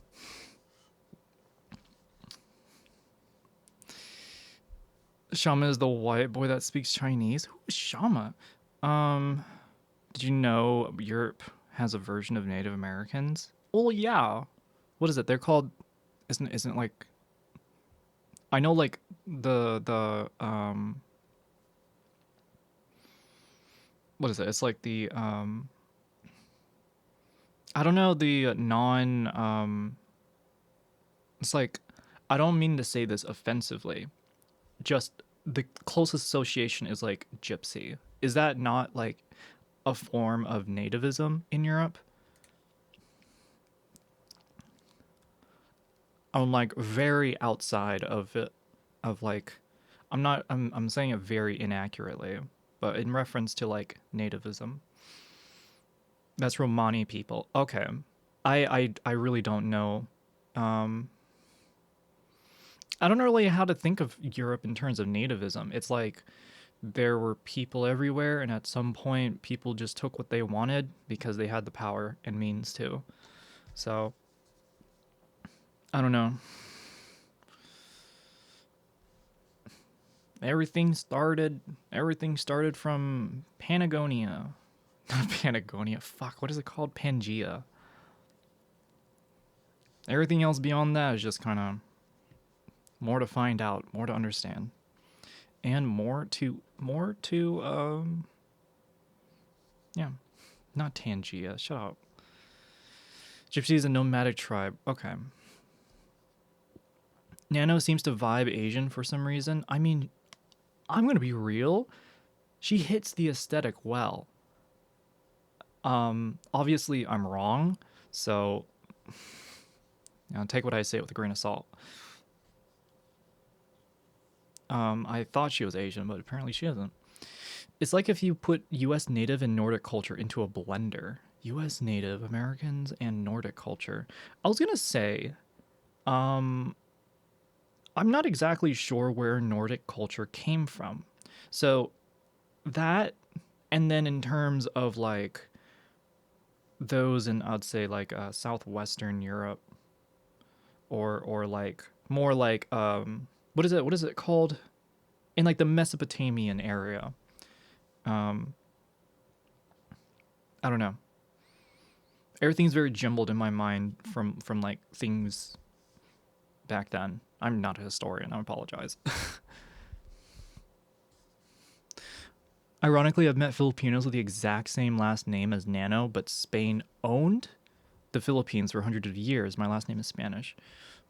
Shama is the white boy that speaks Chinese. Who is Shama? Did you know Europe has a version of Native Americans? Oh yeah. What is it? They're called. Isn't like. I know like the. What is it? It's like the I don't know the non. It's like I don't mean to say this offensively. Just the closest association is like gypsy. Is that not like a form of nativism in Europe? I'm like very outside of it, of like I'm saying it very inaccurately, but in reference to like nativism. That's Romani people. Okay. I really don't know. Um I don't know really how to think of Europe in terms of nativism. It's like there were people everywhere, and at some point, people just took what they wanted because they had the power and means to. So, I don't know. Everything started. Everything started from Panagonia. Not Panagonia. Fuck. What is it called? Pangea. Everything else beyond that is just kind of more to find out, more to understand, and more to yeah, not Tangia. Shut up. Gypsy is a nomadic tribe. Okay. Nano seems to vibe Asian for some reason. I mean, I'm gonna be real. She hits the aesthetic well. Obviously I'm wrong, so take what I say with a grain of salt. I thought she was Asian, but apparently she isn't. It's like if you put U.S. Native and Nordic culture into a blender. U.S. Native Americans and Nordic culture. I was gonna say, I'm not exactly sure where Nordic culture came from. So that, and then in terms of like those in, I'd say like southwestern Europe, or like more like what is it called in like the Mesopotamian area. Um, I don't know. Everything's very jumbled in my mind from like things back then. I'm not a historian. I apologize. Ironically, I've met Filipinos with the exact same last name as Nano, but Spain owned the Philippines for hundreds of years. My last name is Spanish.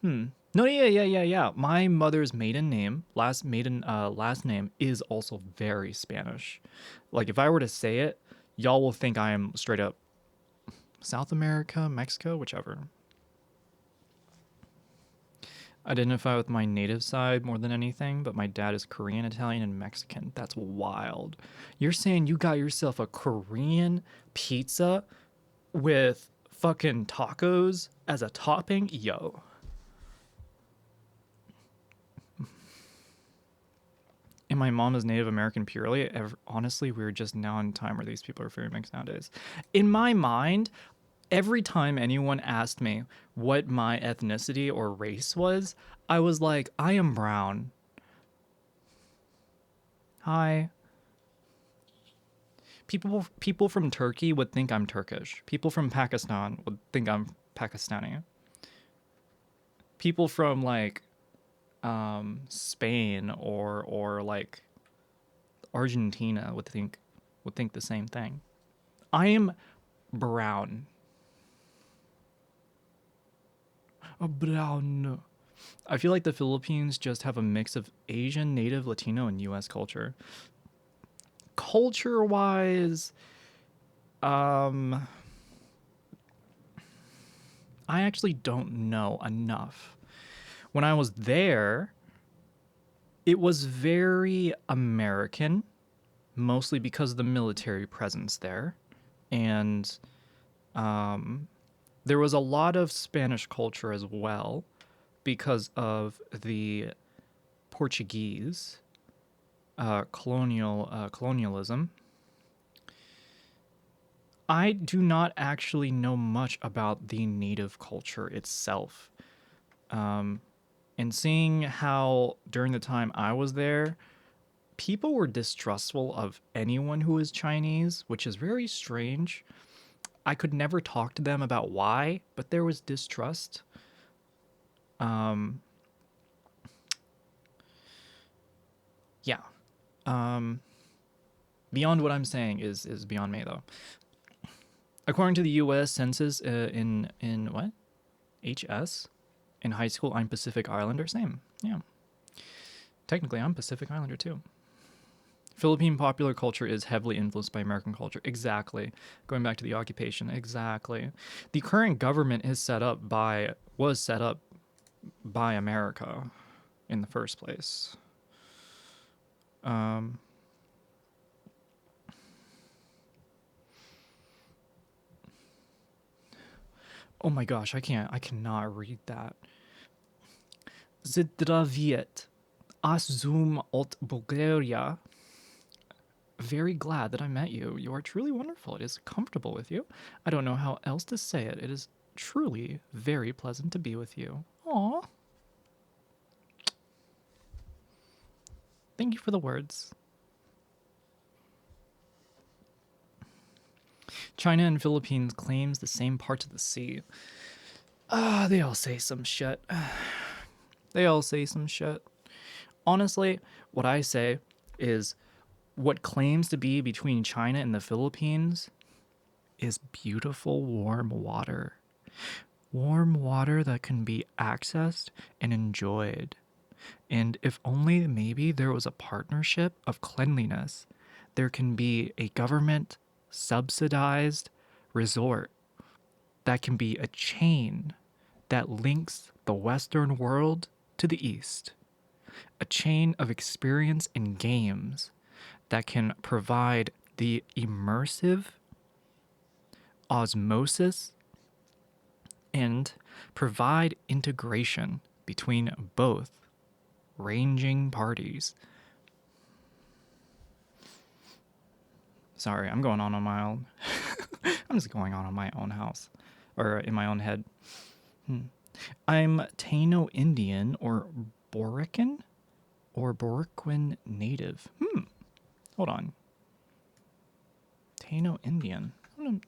No, yeah. My mother's maiden name, last name is also very Spanish. Like if I were to say it, y'all will think I am straight up South America, Mexico, whichever. Identify with my native side more than anything, but my dad is Korean, Italian, and Mexican. That's wild. You're saying you got yourself a Korean pizza with fucking tacos as a topping? Yo. And my mom is Native American purely. Honestly, we're just now in time where these people are very mixed nowadays. In my mind, every time anyone asked me what my ethnicity or race was, I was like, I am brown. Hi. People from Turkey would think I'm Turkish. People from Pakistan would think I'm Pakistani. People from like Spain or like Argentina would think the same thing. I am brown. A brown. I feel like the Philippines just have a mix of Asian, Native, Latino, and U.S. culture. Culture-wise, I actually don't know enough. When I was there, it was very American, mostly because of the military presence there. And there was a lot of Spanish culture as well because of the Portuguese colonialism. I do not actually know much about the native culture itself. And seeing how during the time I was there, people were distrustful of anyone who was Chinese, which is very strange. I could never talk to them about why, but there was distrust. Um, yeah. Um, Beyond what I'm saying is beyond me though. According to the U.S. Census, in what HS in high school, I'm Pacific Islander. Same. Yeah. Technically, I'm Pacific Islander too. Philippine popular culture is heavily influenced by American culture. Exactly. Going back to the occupation. Exactly. The current government was set up by America in the first place. Um, oh my gosh, I cannot read that. Zdraviet. Asum от Bulgaria. Very glad that I met you. You are truly wonderful. It is comfortable with you. I don't know how else to say it. It is truly very pleasant to be with you. Aw. Thank you for the words. China and Philippines claims the same parts of the sea. They all say some shit. They all say some shit. Honestly, what I say is what claims to be between China and the Philippines is beautiful warm water. Warm water that can be accessed and enjoyed. And if only maybe there was a partnership of cleanliness, there can be a government subsidized resort that can be a chain that links the Western world to the East. A chain of experience and games that can provide the immersive osmosis and provide integration between both ranging parties. Sorry, I'm going on my own. I'm just going on my own house or in my own head. I'm Taino Indian or Borican or Boriquin native. Hold on. Taino Indian.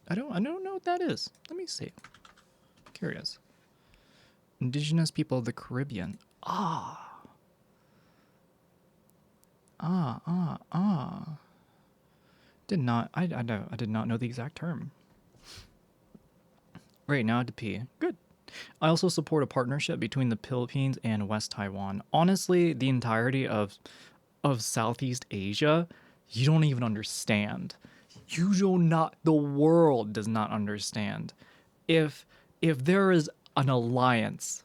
I don't know what that is. Let me see. Curious. Indigenous people of the Caribbean. I did not know the exact term. Right now to pee. Good. I also support a partnership between the Philippines and West Taiwan. Honestly, the entirety of Southeast Asia, you don't even understand. You do not, the world does not understand. If there is an alliance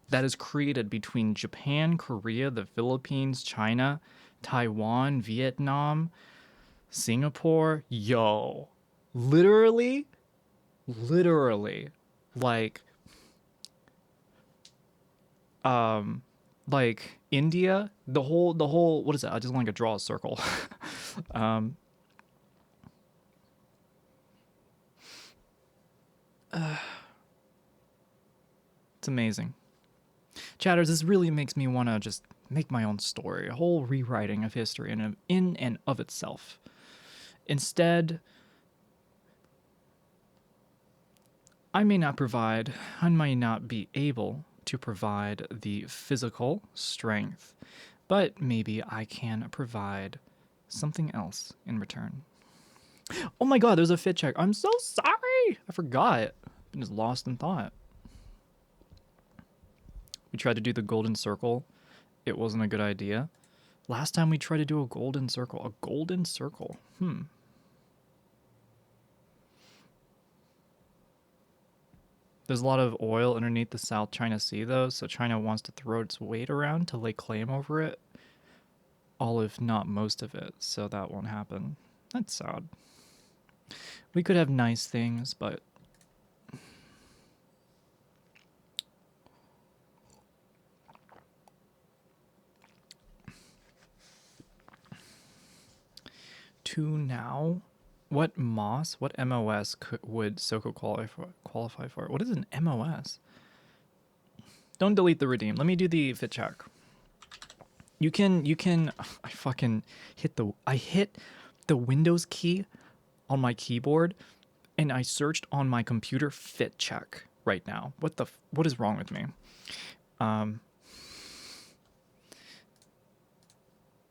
that is created between Japan, Korea, the Philippines, China, Taiwan, Vietnam, Singapore, literally, like, like India, the whole, what is it? I just want to draw a circle. It's amazing. Chatters, this really makes me want to just make my own story, a whole rewriting of history in and of itself. Instead, I may not be able to provide the physical strength, but maybe I can provide something else in return. Oh my god, there's a fit check. I'm so sorry. I forgot. I'm just lost in thought. We tried to do the golden circle. It wasn't a good idea. Last time we tried to do a golden circle. A golden circle. There's a lot of oil underneath the South China Sea, though, so China wants to throw its weight around to lay claim over it. All, if not most of it, so that won't happen. That's sad. We could have nice things, but 2 now. What MOS? What MOS would SoCo qualify for? What is an MOS? Don't delete the redeem. Let me do the fit check. You can. I fucking hit the Windows key on my keyboard, and I searched on my computer fit check right now. What is wrong with me?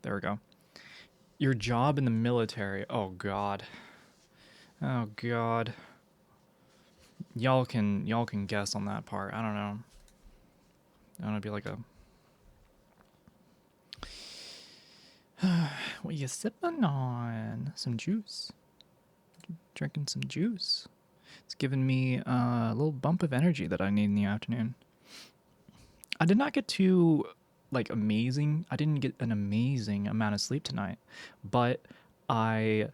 There we go. Your job in the military. Oh god. Oh god. Y'all can guess on that part. I don't know. I don't know, be like a what you sipping on? Some juice. Drinking some juice. It's giving me a little bump of energy that I need in the afternoon. I did not get too like amazing. I didn't get an amazing amount of sleep tonight, but I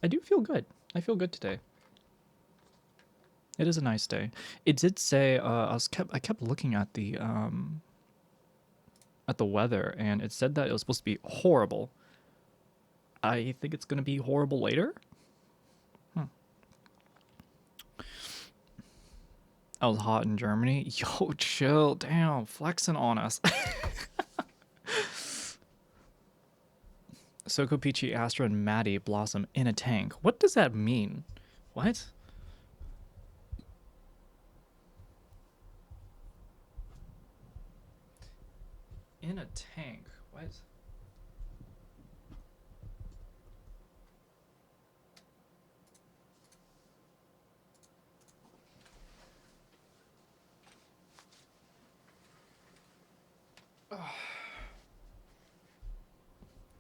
do feel good. I feel good today. It is a nice day. It did say I kept looking at the weather, and it said that it was supposed to be horrible. I think it's gonna be horrible later. I was hot in Germany. Yo, chill, damn, flexing on us. Soko, Peachy, Astro, and Maddie blossom in a tank. What does that mean? What? In a tank. What?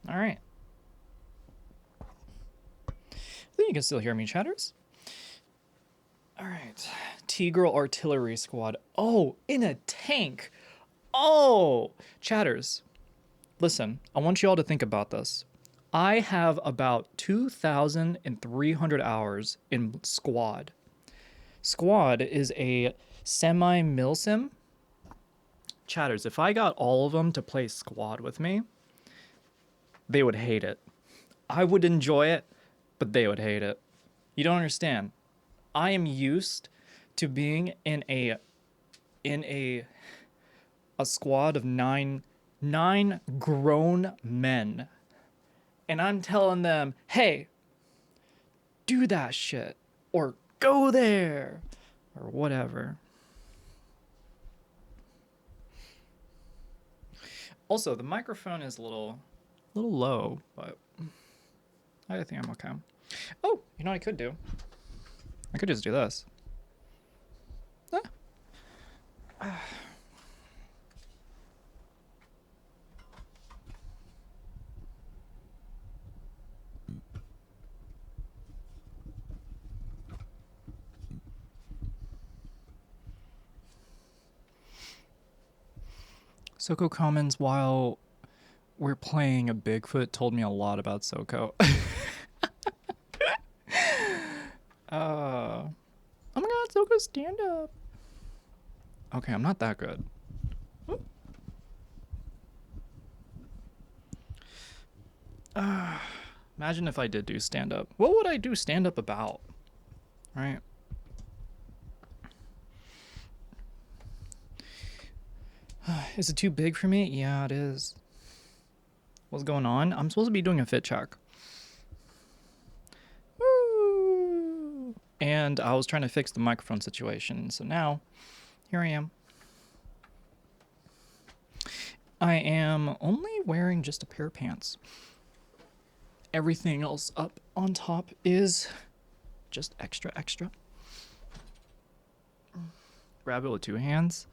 All right. I think you can still hear me, chatters. All right. T-Girl Artillery Squad. Oh, in a tank. Oh, chatters. Listen, I want you all to think about this. I have about 2,300 hours in Squad. Squad is a semi-milsim. Chatters, if I got all of them to play Squad with me, they would hate it. I would enjoy it, but they would hate it. You don't understand. I am used to being in a squad of nine grown men, and I'm telling them, hey, do that shit, or go there, or whatever. Also, the microphone is a little low, but I think I'm okay. Oh, you know what I could do? I could just do this. Soko comments while we're playing a Bigfoot told me a lot about Soko. Oh my god, Soko, stand up. Okay, I'm not that good. Imagine if I did do stand up. What would I do stand up about? Right? Is it too big for me? Yeah, it is. What's going on? I'm supposed to be doing a fit check. Woo! And I was trying to fix the microphone situation, so now here I am. I am only wearing just a pair of pants. Everything else up on top is just extra. Grab it with two hands.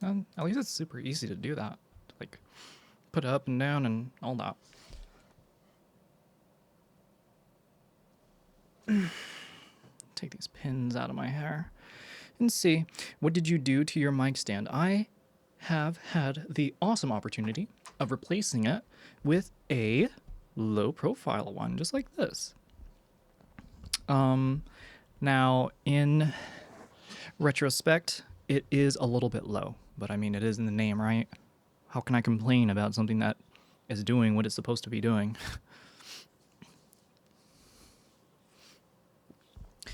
And at least it's super easy to do that. Like, put it up and down and all that. Take these pins out of my hair and see. What did you do to your mic stand? I have had the awesome opportunity of replacing it with a low profile one, just like this. Now, in retrospect, it is a little bit low, but I mean, it is in the name, right? How can I complain about something that is doing what it's supposed to be doing?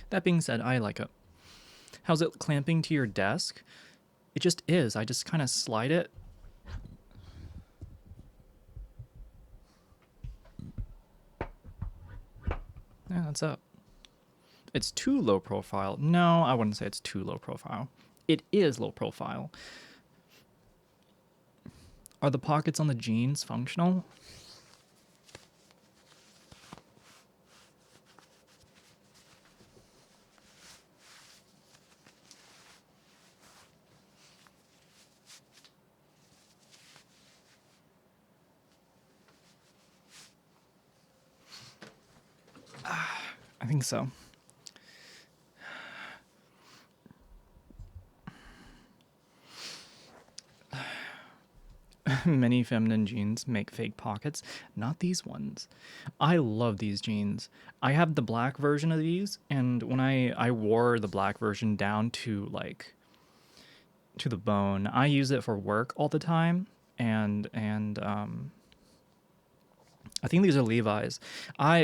That being said, I like it. How's it clamping to your desk? It just is. I just kind of slide it. Yeah, that's up. It's too low profile. No, I wouldn't say it's too low profile. It is low profile. Are the pockets on the jeans functional? I think so. Many feminine jeans make fake pockets, not these ones. I love these jeans. I have the black version of these, and when I wore the black version down to like to the bone, I use it for work all the time, and I think these are Levi's.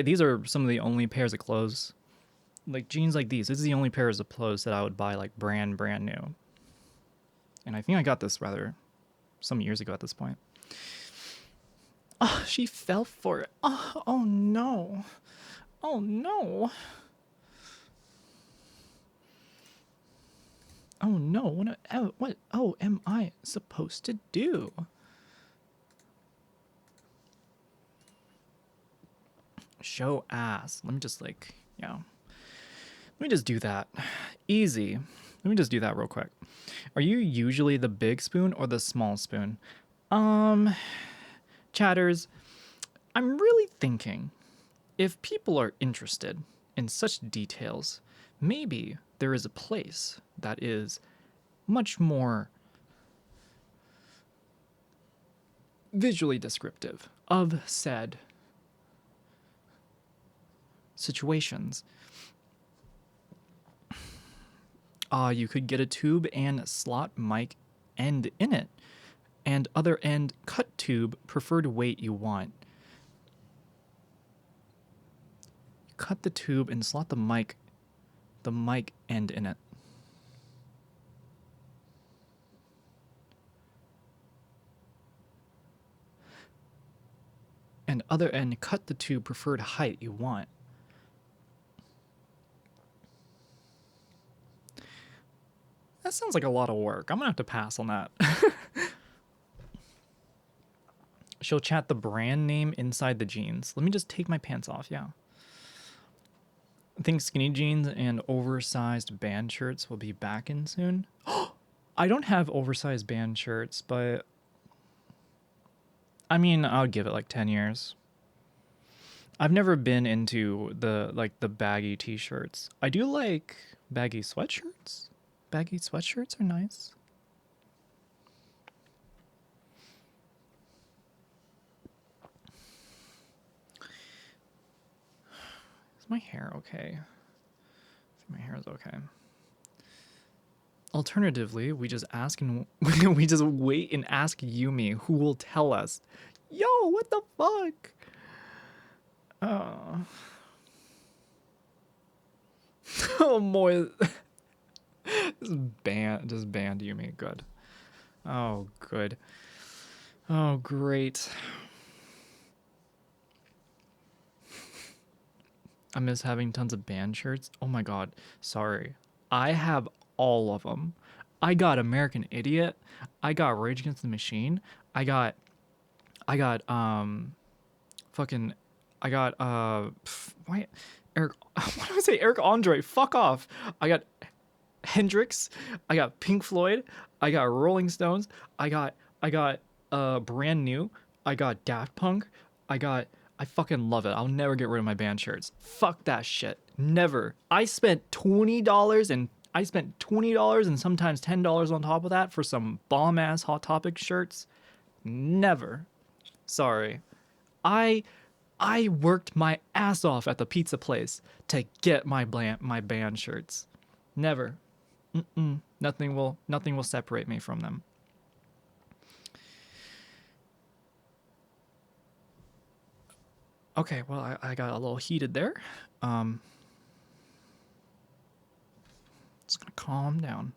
These are some of the only pairs of clothes, like jeans like these. This is the only pairs of clothes that I would buy like brand new. And I think I got this rather some years ago at this point. Oh, she fell for it. Oh no. Oh no. Oh no. What am I supposed to do? Show ass. Let me just like, yeah. Let me just do that. Easy. Let me just do that real quick. Are you usually the big spoon or the small spoon? Chatters, I'm really thinking if people are interested in such details, maybe there is a place that is much more visually descriptive of said situations. You could get a tube and slot mic end in it, and other end cut tube, preferred weight you want. Cut the tube and slot the mic end in it. And other end cut the tube, preferred height you want. That sounds like a lot of work. I'm gonna have to pass on that. She'll chat the brand name inside the jeans. Let me just take my pants off, yeah. I think skinny jeans and oversized band shirts will be back in soon. I don't have oversized band shirts, but I mean, I'll give it like 10 years. I've never been into the baggy t-shirts. I do like baggy sweatshirts. Baggy sweatshirts are nice. Is my hair okay? I think my hair is okay. Alternatively, we just ask and we just wait and ask Yumi, who will tell us. Yo, what the fuck? Oh boy. Just banned Yumi. Good. Oh, good. Oh, great. I miss having tons of band shirts. Oh my god. Sorry. I have all of them. I got American Idiot. I got Rage Against the Machine. I got fucking I got why Eric what did I say? Eric Andre. Fuck off. I got Hendrix. I got Pink Floyd. I got Rolling Stones. I got Brand New. I got Daft Punk. I fucking love it. I'll never get rid of my band shirts. Fuck that shit. Never. I spent $20 and I spent $20 and sometimes $10 on top of that for some bomb ass Hot Topic shirts. Never. Sorry. I I worked my ass off at the pizza place to get my band shirts. Never. Nothing will separate me from them. Okay, well I got a little heated there. Just gonna calm down.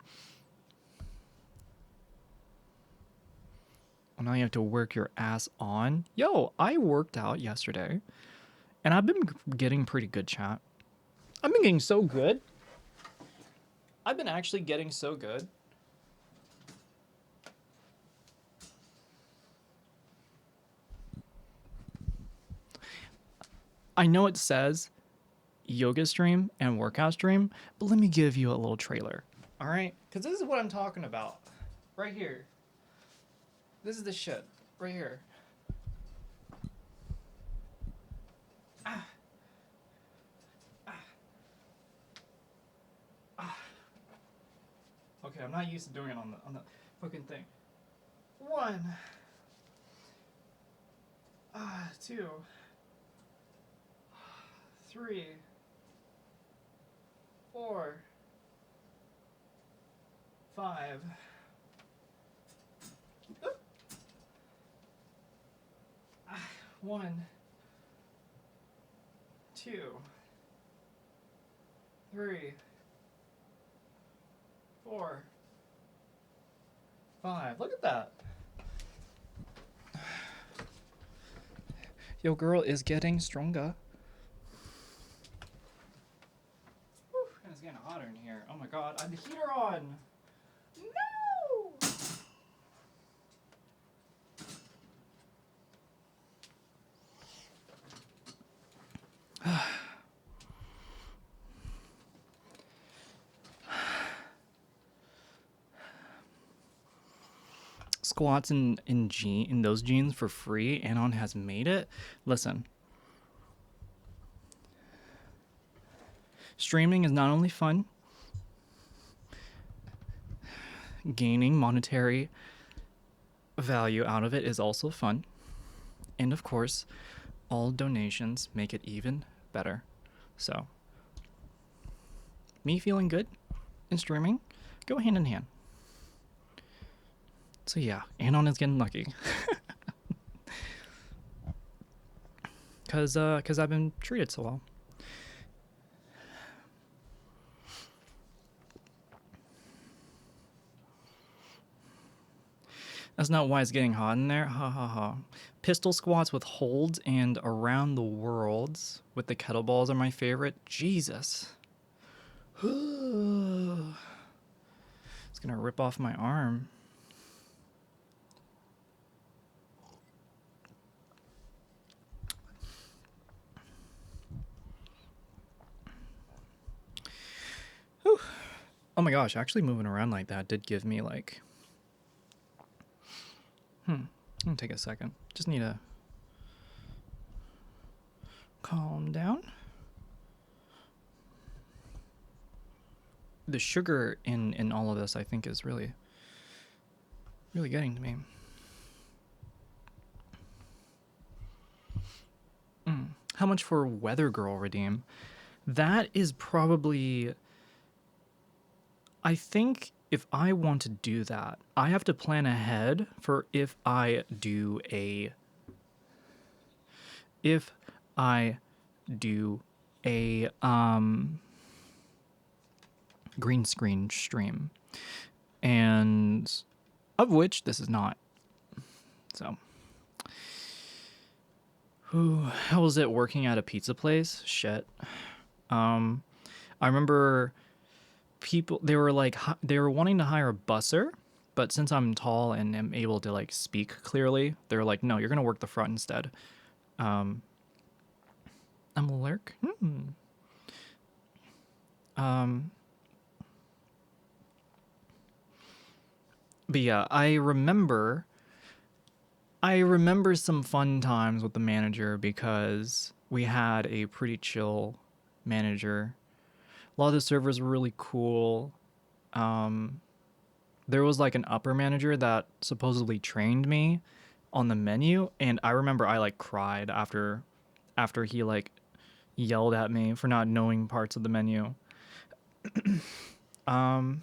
Well, now you have to work your ass on. Yo, I worked out yesterday, and I've been getting pretty good, chat. I've been getting so good. I've been actually getting so good. I know it says yoga stream and workout stream, but let me give you a little trailer. All right? Because this is what I'm talking about. Right here. This is the shit. Right here. Okay, I'm not used to doing it on the fucking thing. 1, 2, 3, 4, 5. 1, 2, 3, 4, 5. Look at that. Yo, girl is getting stronger. Whew, and it's getting hotter in here. Oh my god, I have the heater on. No! Squats in those jeans for free. Anon has made it. Listen, streaming is not only fun, gaining monetary value out of it is also fun, and of course, all donations make it even better. So, me feeling good and streaming go hand in hand. So yeah, Anon is getting lucky. Cause I've been treated so well. That's not why it's getting hot in there. Ha ha ha. Pistol squats with holds and around the worlds with the kettlebells are my favorite. Jesus. It's gonna rip off my arm. Whew. Oh my gosh, actually moving around like that did give me like... I'm gonna take a second. Just need to calm down. The sugar in all of this, I think, is really getting to me. How much for Weather Girl redeem? That is probably... I think if I want to do that, I have to plan ahead for if I do a green screen stream, and of which this is not. So, how was it working at a pizza place? Shit. I remember people, they were wanting to hire a busser, but since I'm tall and am able to like speak clearly, they're like, no, you're gonna work the front instead. I'm a lurk. But yeah, I remember some fun times with the manager because we had a pretty chill manager. A lot of the servers were really cool. there was like an upper manager that supposedly trained me on the menu, and I remember I like cried after he like yelled at me for not knowing parts of the menu. Um,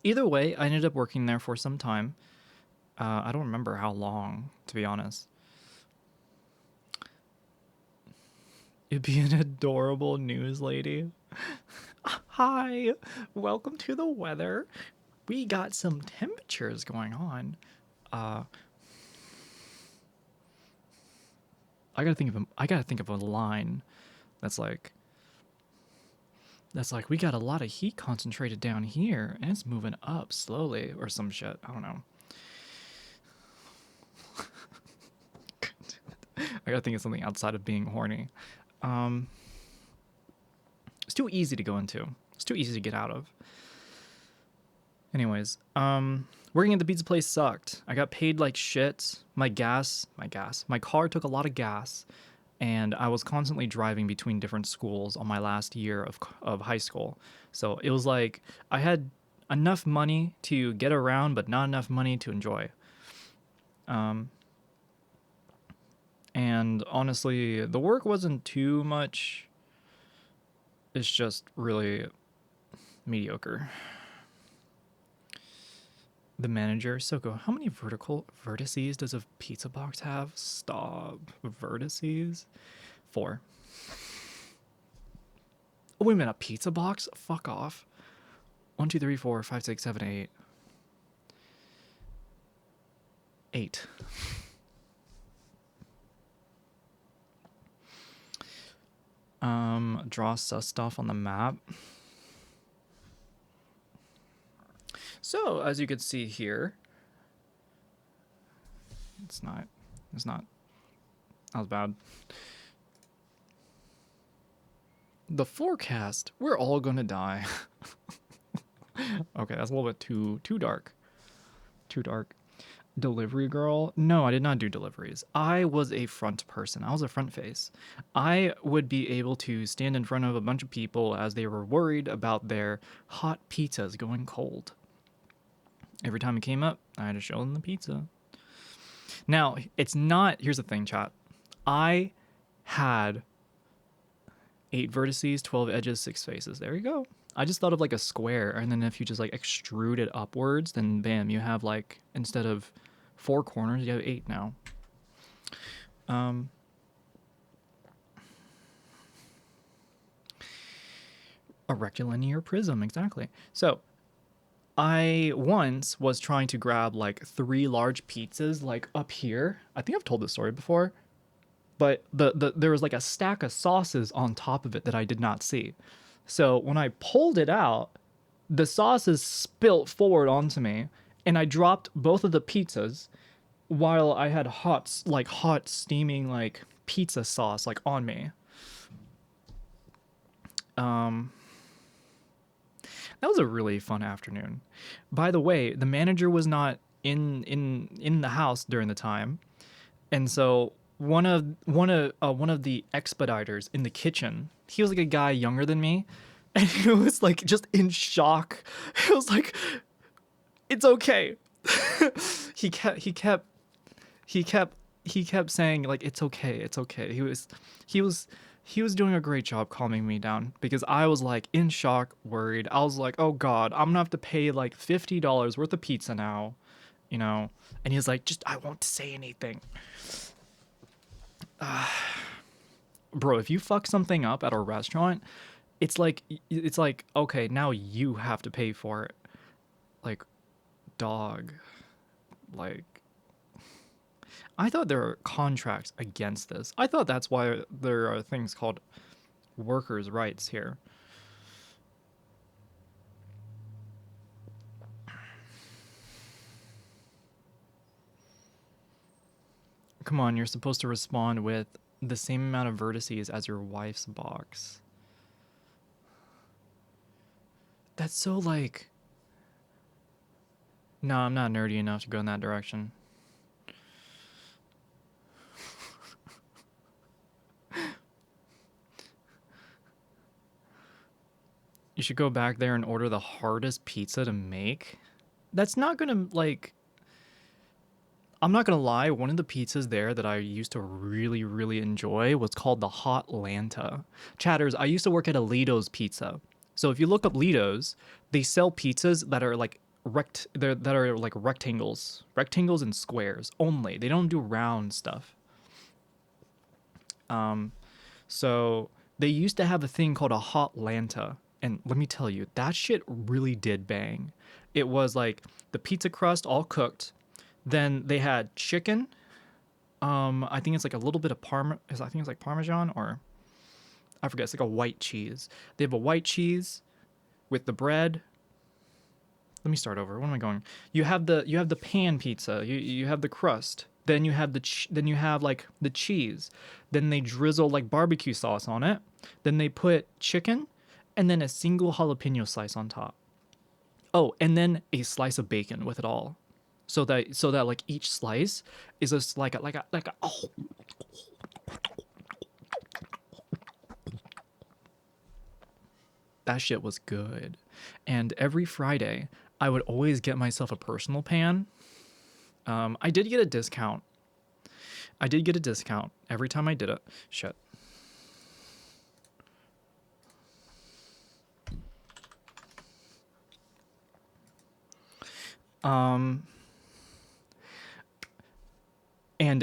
Either way, I ended up working there for some time. I don't remember how long, to be honest. It'd be an adorable news lady. Hi, welcome to the weather. We got some temperatures going on. Uh, I gotta think of a line that's like we got a lot of heat concentrated down here and it's moving up slowly or some shit. I don't know. I gotta think of something outside of being horny. Um, it's too easy to go into. It's too easy to get out of. Anyways, working at the pizza place sucked. I got paid like shit. My car took a lot of gas, and I was constantly driving between different schools on my last year of high school. So it was like I had enough money to get around, but not enough money to enjoy. And honestly, the work wasn't too much. It's just really mediocre. The manager, Soko, how many vertical vertices does a pizza box have? Stop. Vertices? 4. Oh, wait a minute, a pizza box? Fuck off. 1, 2, 3, 4, 5, 6, 7, 8. 8. Draw sus stuff on the map. So, as you can see here, it's not, that was bad. The forecast, we're all gonna die. Okay, that's a little bit too dark. Too dark. Delivery girl? No, I did not do deliveries. I was a front person. I was a front face. I would be able to stand in front of a bunch of people as they were worried about their hot pizzas going cold. Every time it came up, I had to show them the pizza. Now, it's not, here's the thing, chat. I had 8 vertices, 12 edges, 6 faces. There you go. I just thought of like a square, and then if you just like extrude it upwards, then bam, you have like, instead of 4 corners, you have 8 now. A rectilinear prism, exactly. So I once was trying to grab like 3 large pizzas like up here. I think I've told this story before, but there was like a stack of sauces on top of it that I did not see. So when I pulled it out, the sauces spilt forward onto me, and I dropped both of the pizzas while I had hot steaming like pizza sauce like on me. That was a really fun afternoon. By the way, the manager was not in the house during the time, and so one of the expediters in the kitchen, he was like a guy younger than me, and he was like just in shock. He was like, "It's okay." he kept he kept saying like, "It's okay, it's okay." He was doing a great job calming me down because I was like in shock, worried. I was like, "Oh God, I'm gonna have to pay like $50 worth of pizza now," you know. And he's like, "Just I won't say anything." Bro, if you fuck something up at a restaurant, it's like okay, now you have to pay for it. Like, dog, like I thought there are contracts against this. I thought that's why there are things called workers' rights here. Come on, you're supposed to respond with the same amount of vertices as your wife's box. That's so like... No, I'm not nerdy enough to go in that direction. You should go back there and order the hardest pizza to make. That's not gonna like. I'm not gonna lie. One of the pizzas there that I used to really, really enjoy was called the Hot Lanta. Chatters. I used to work at a Lido's Pizza. So if you look up Lido's, they sell pizzas that are like that are like rectangles and squares only. They don't do round stuff. So they used to have a thing called a hot lanta, and let me tell you, that shit really did bang. It was like the pizza crust all cooked, then they had chicken. I think it's like a little bit of I think it's like Parmesan, or I forget. It's like a white cheese. They have a white cheese with the bread. Let me start over. What am I going? You have the pan pizza. You have the crust. Then you have then you have like the cheese. Then they drizzle like barbecue sauce on it. Then they put chicken, and then a single jalapeno slice on top. Oh, and then a slice of bacon with it all. So that like each slice is just like a oh. That shit was good. And every Friday, I would always get myself a personal pan. I did get a discount. I did get a discount every time I did it. Shit. And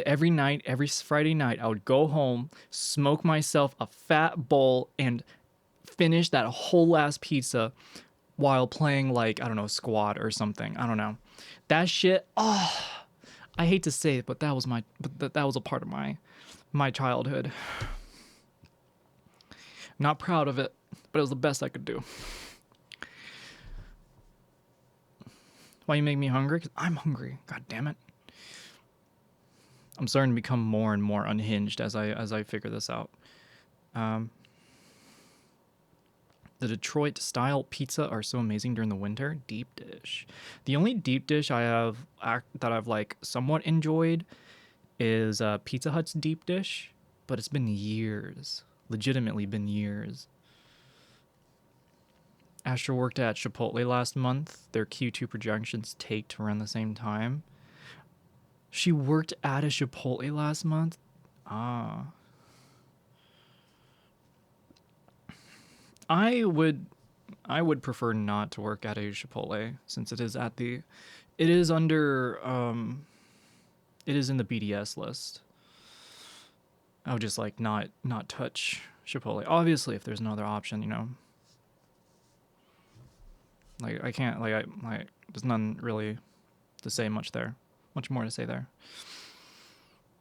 every night, every Friday night, I would go home, smoke myself a fat bowl, and finish that whole last pizza while playing like, I don't know, squad or something. I don't know. That shit, oh, I hate to say it, but that was that was a part of my childhood. Not proud of it, but it was the best I could do. Why you make me hungry? 'Cause I'm hungry. God damn it. I'm starting to become more and more unhinged as I figure this out. The Detroit style pizza are so amazing during the winter. Deep dish. The only deep dish I have that I've like somewhat enjoyed is Pizza Hut's deep dish, but it's been years. Legitimately been years. Astra worked at Chipotle last month. Their Q2 projections take around the same time. She worked at a Chipotle last month? Ah. I would prefer not to work at a Chipotle since it is it is under it is in the BDS list. I would just like not touch Chipotle. Obviously if there's another option, you know. Like I can't like there's none really to say much more to say there.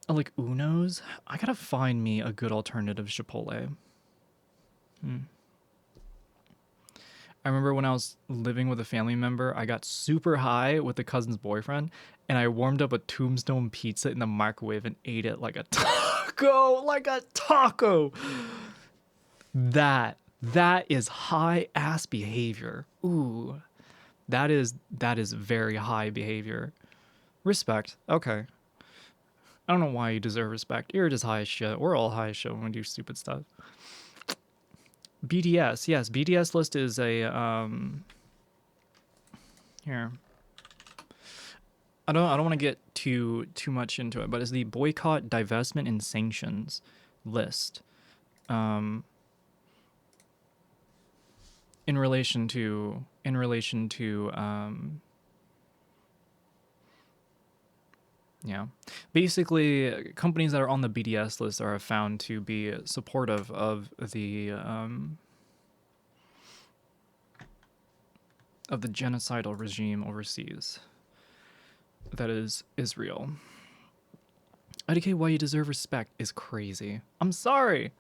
Oh, like Uno's? I gotta find me a good alternative Chipotle. I remember when I was living with a family member, I got super high with a cousin's boyfriend, and I warmed up a Tombstone pizza in the microwave and ate it like a taco, That is high ass behavior. Ooh, that is very high behavior. Respect. Okay. I don't know why you deserve respect. You're just high as shit. We're all high as shit when we do stupid stuff. BDS, yes, BDS list is a here. I don't want to get too much into it, but it's the boycott, divestment, and sanctions list. In relation to yeah, basically companies that are on the BDS list are found to be supportive of the genocidal regime overseas, that is Israel. IDK, why you deserve respect is crazy. I'm sorry.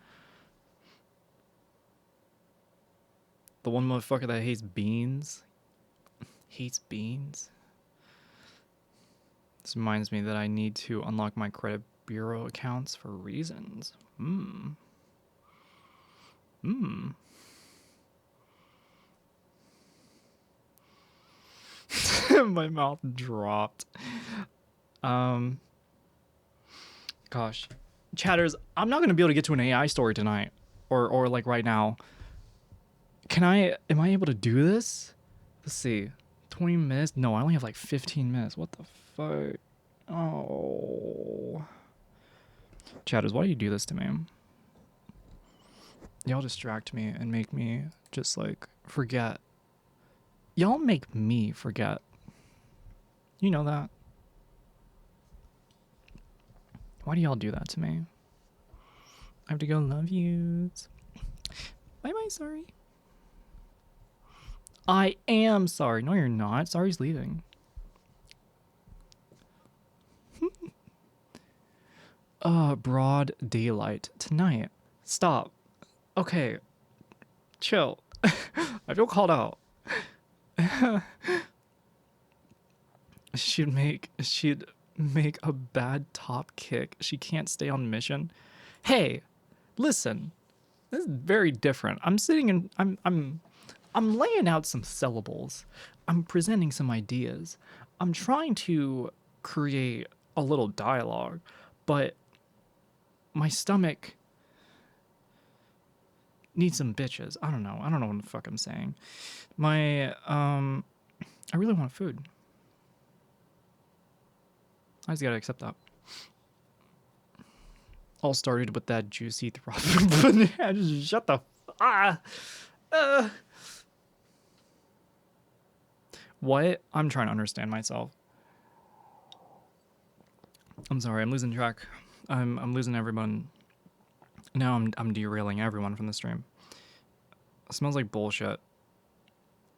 The one motherfucker that hates beans. Hates beans? This reminds me that I need to unlock my credit bureau accounts for reasons. My mouth dropped. Gosh. Chatters, I'm not going to be able to get to an AI story tonight. Or like right now. Am I able to do this? Let's see. 20 minutes? No, I only have like 15 minutes. What the fuck? Oh. Chatters, why do you do this to me? Y'all distract me and make me just like forget. Y'all make me forget. You know that. Why do y'all do that to me? I have to go love yous. Why am I sorry? I am sorry. No, you're not. Sorry's leaving. Broad daylight tonight. Stop. Okay. Chill. I feel called out. she'd make a bad top kick. She can't stay on mission. Hey, listen. This is very different. I'm laying out some syllables. I'm presenting some ideas. I'm trying to create a little dialogue, but my stomach needs some bitches. I don't know what the fuck I'm saying. I really want food. I just gotta accept that. All started with that juicy throbbing banana. Just shut the What? I'm trying to understand myself. I'm sorry, I'm losing track. I'm losing everyone. Now I'm derailing everyone from the stream. It smells like bullshit.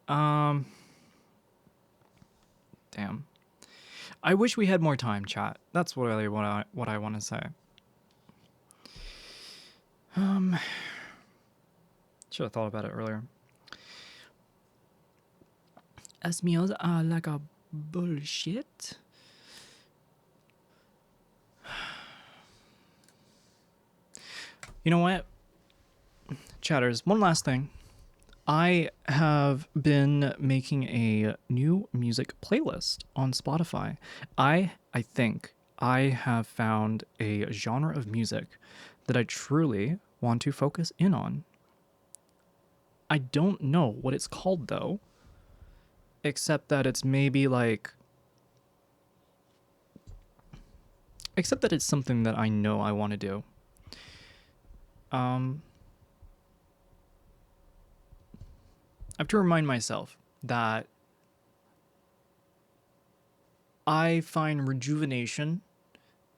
Damn. I wish we had more time, chat. That's what I want to say. Should have thought about it earlier. As meals are like a bullshit. You know what? Chatters, one last thing. I have been making a new music playlist on Spotify. I think I have found a genre of music that I truly want to focus in on. I don't know what it's called though, except that it's maybe like except that it's something that I know I want to do. I have to remind myself that I find rejuvenation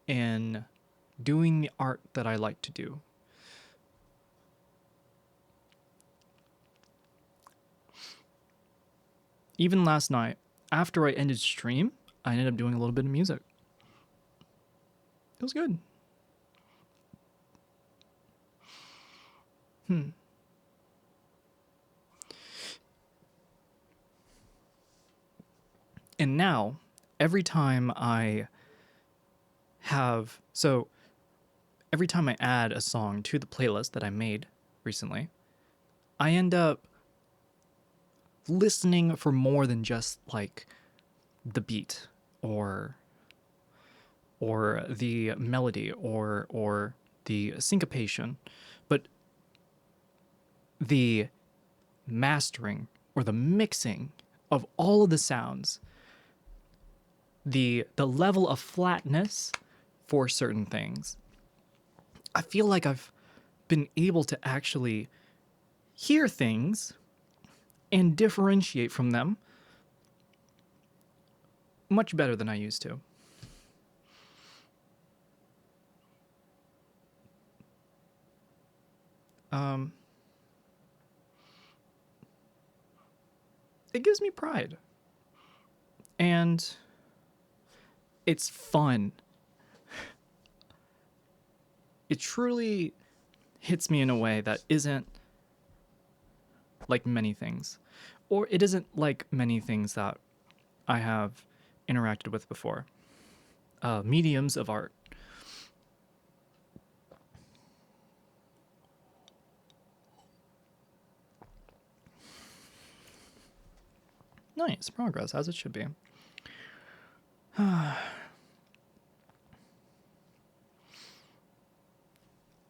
in doing the art that I like to do. Even last night, after I ended stream, I ended up doing a little bit of music. It was good. And now, every time I add a song to the playlist that I made recently, I end up listening for more than just like the beat or the melody or the syncopation, but the mastering or the mixing of all of the sounds, the level of flatness for certain things. I feel like I've been able to actually hear things and differentiate from them much better than I used to. It gives me pride. And it's fun. It truly hits me in a way that isn't like many things. Or it isn't like many things that I have interacted with before. Mediums of art. Nice progress, as it should be.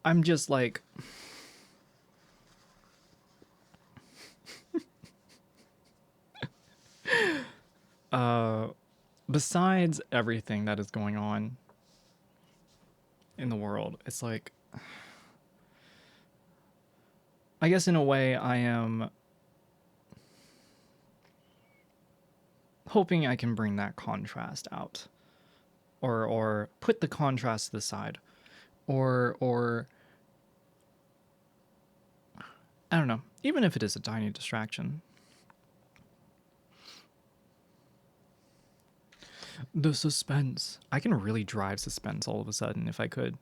I'm just like, besides everything that is going on in the world, it's like, I guess in a way I am hoping I can bring that contrast out, or put the contrast to the side, or I don't know, even if it is a tiny distraction. The suspense. I can really drive suspense all of a sudden if I could.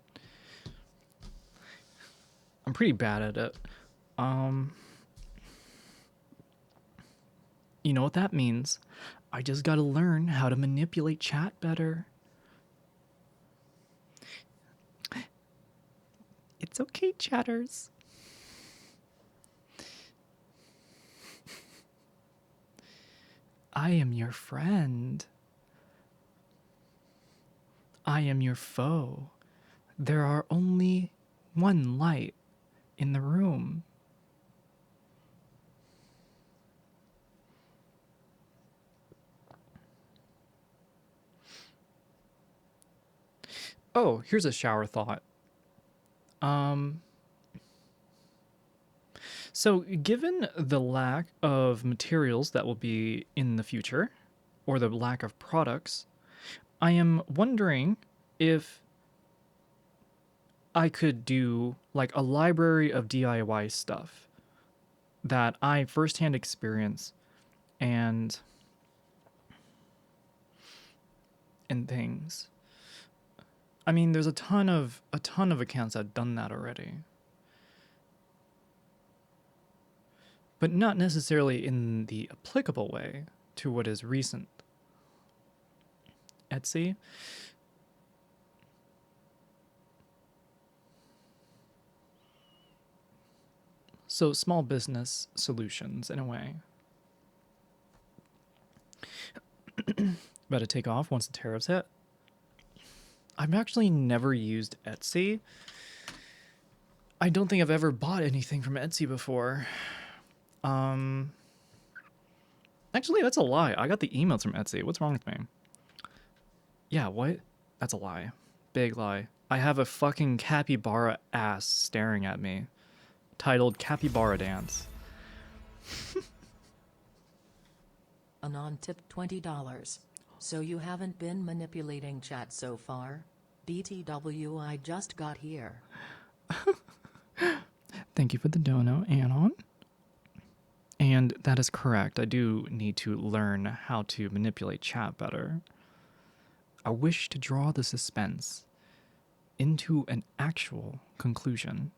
I'm pretty bad at it. You know what that means? I just gotta learn how to manipulate chat better. It's okay, chatters. I am your friend. I am your foe. There are only one light in the room. Oh, here's a shower thought. So given the lack of materials that will be in the future, or the lack of products, I am wondering if I could do like a library of DIY stuff that I firsthand experience and things. I mean, there's a ton of accounts that have done that already. But not necessarily in the applicable way to what is recent. Etsy. So small business solutions in a way. About to take off once the tariffs hit. I've actually never used Etsy. I don't think I've ever bought anything from Etsy before. Actually, that's a lie. I got the emails from Etsy. What's wrong with me? Yeah, what? That's a lie. Big lie. I have a fucking capybara ass staring at me, titled Capybara Dance. Anon tipped $20. So you haven't been manipulating chat so far? BTW, I just got here. Thank you for the dono, Anon. And that is correct. I do need to learn how to manipulate chat better. I wish to draw the suspense into an actual conclusion.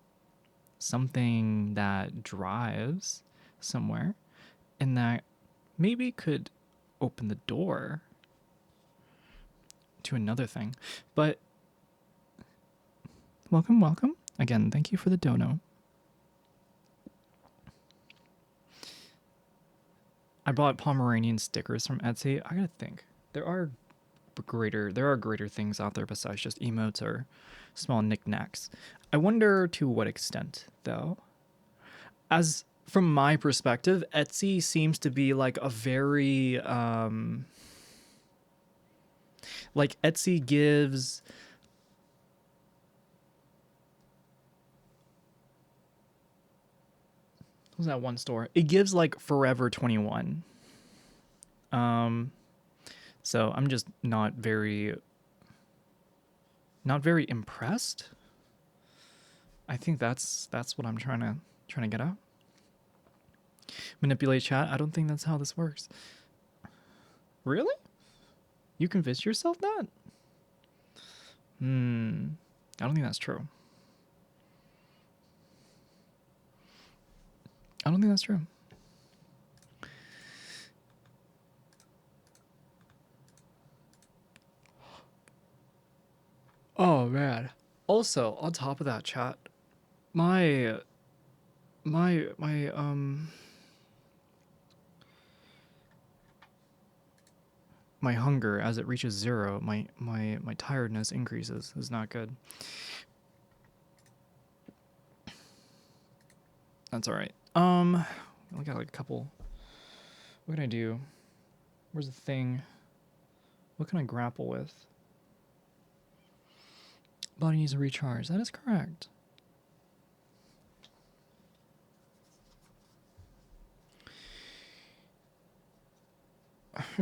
Something that drives somewhere and that maybe could open the door to another thing. But welcome. Again, thank you for the dono. I bought Pomeranian stickers from Etsy. I gotta think. There are greater things out there besides just emotes or small knickknacks. I wonder to what extent, though. As from my perspective, Etsy seems to be like a very like Etsy gives what's that one store? It gives like Forever 21. So I'm just not very impressed. I think that's what I'm trying to get at. Manipulate chat. I don't think that's how this works. Really? You convinced yourself that? I don't think that's true. I don't think that's true. Oh man. Also, on top of that, chat, my hunger as it reaches zero, my tiredness increases. Is not good. That's all right. We got like a couple. What can I do? Where's the thing? What can I grapple with? Body needs a recharge. That is correct.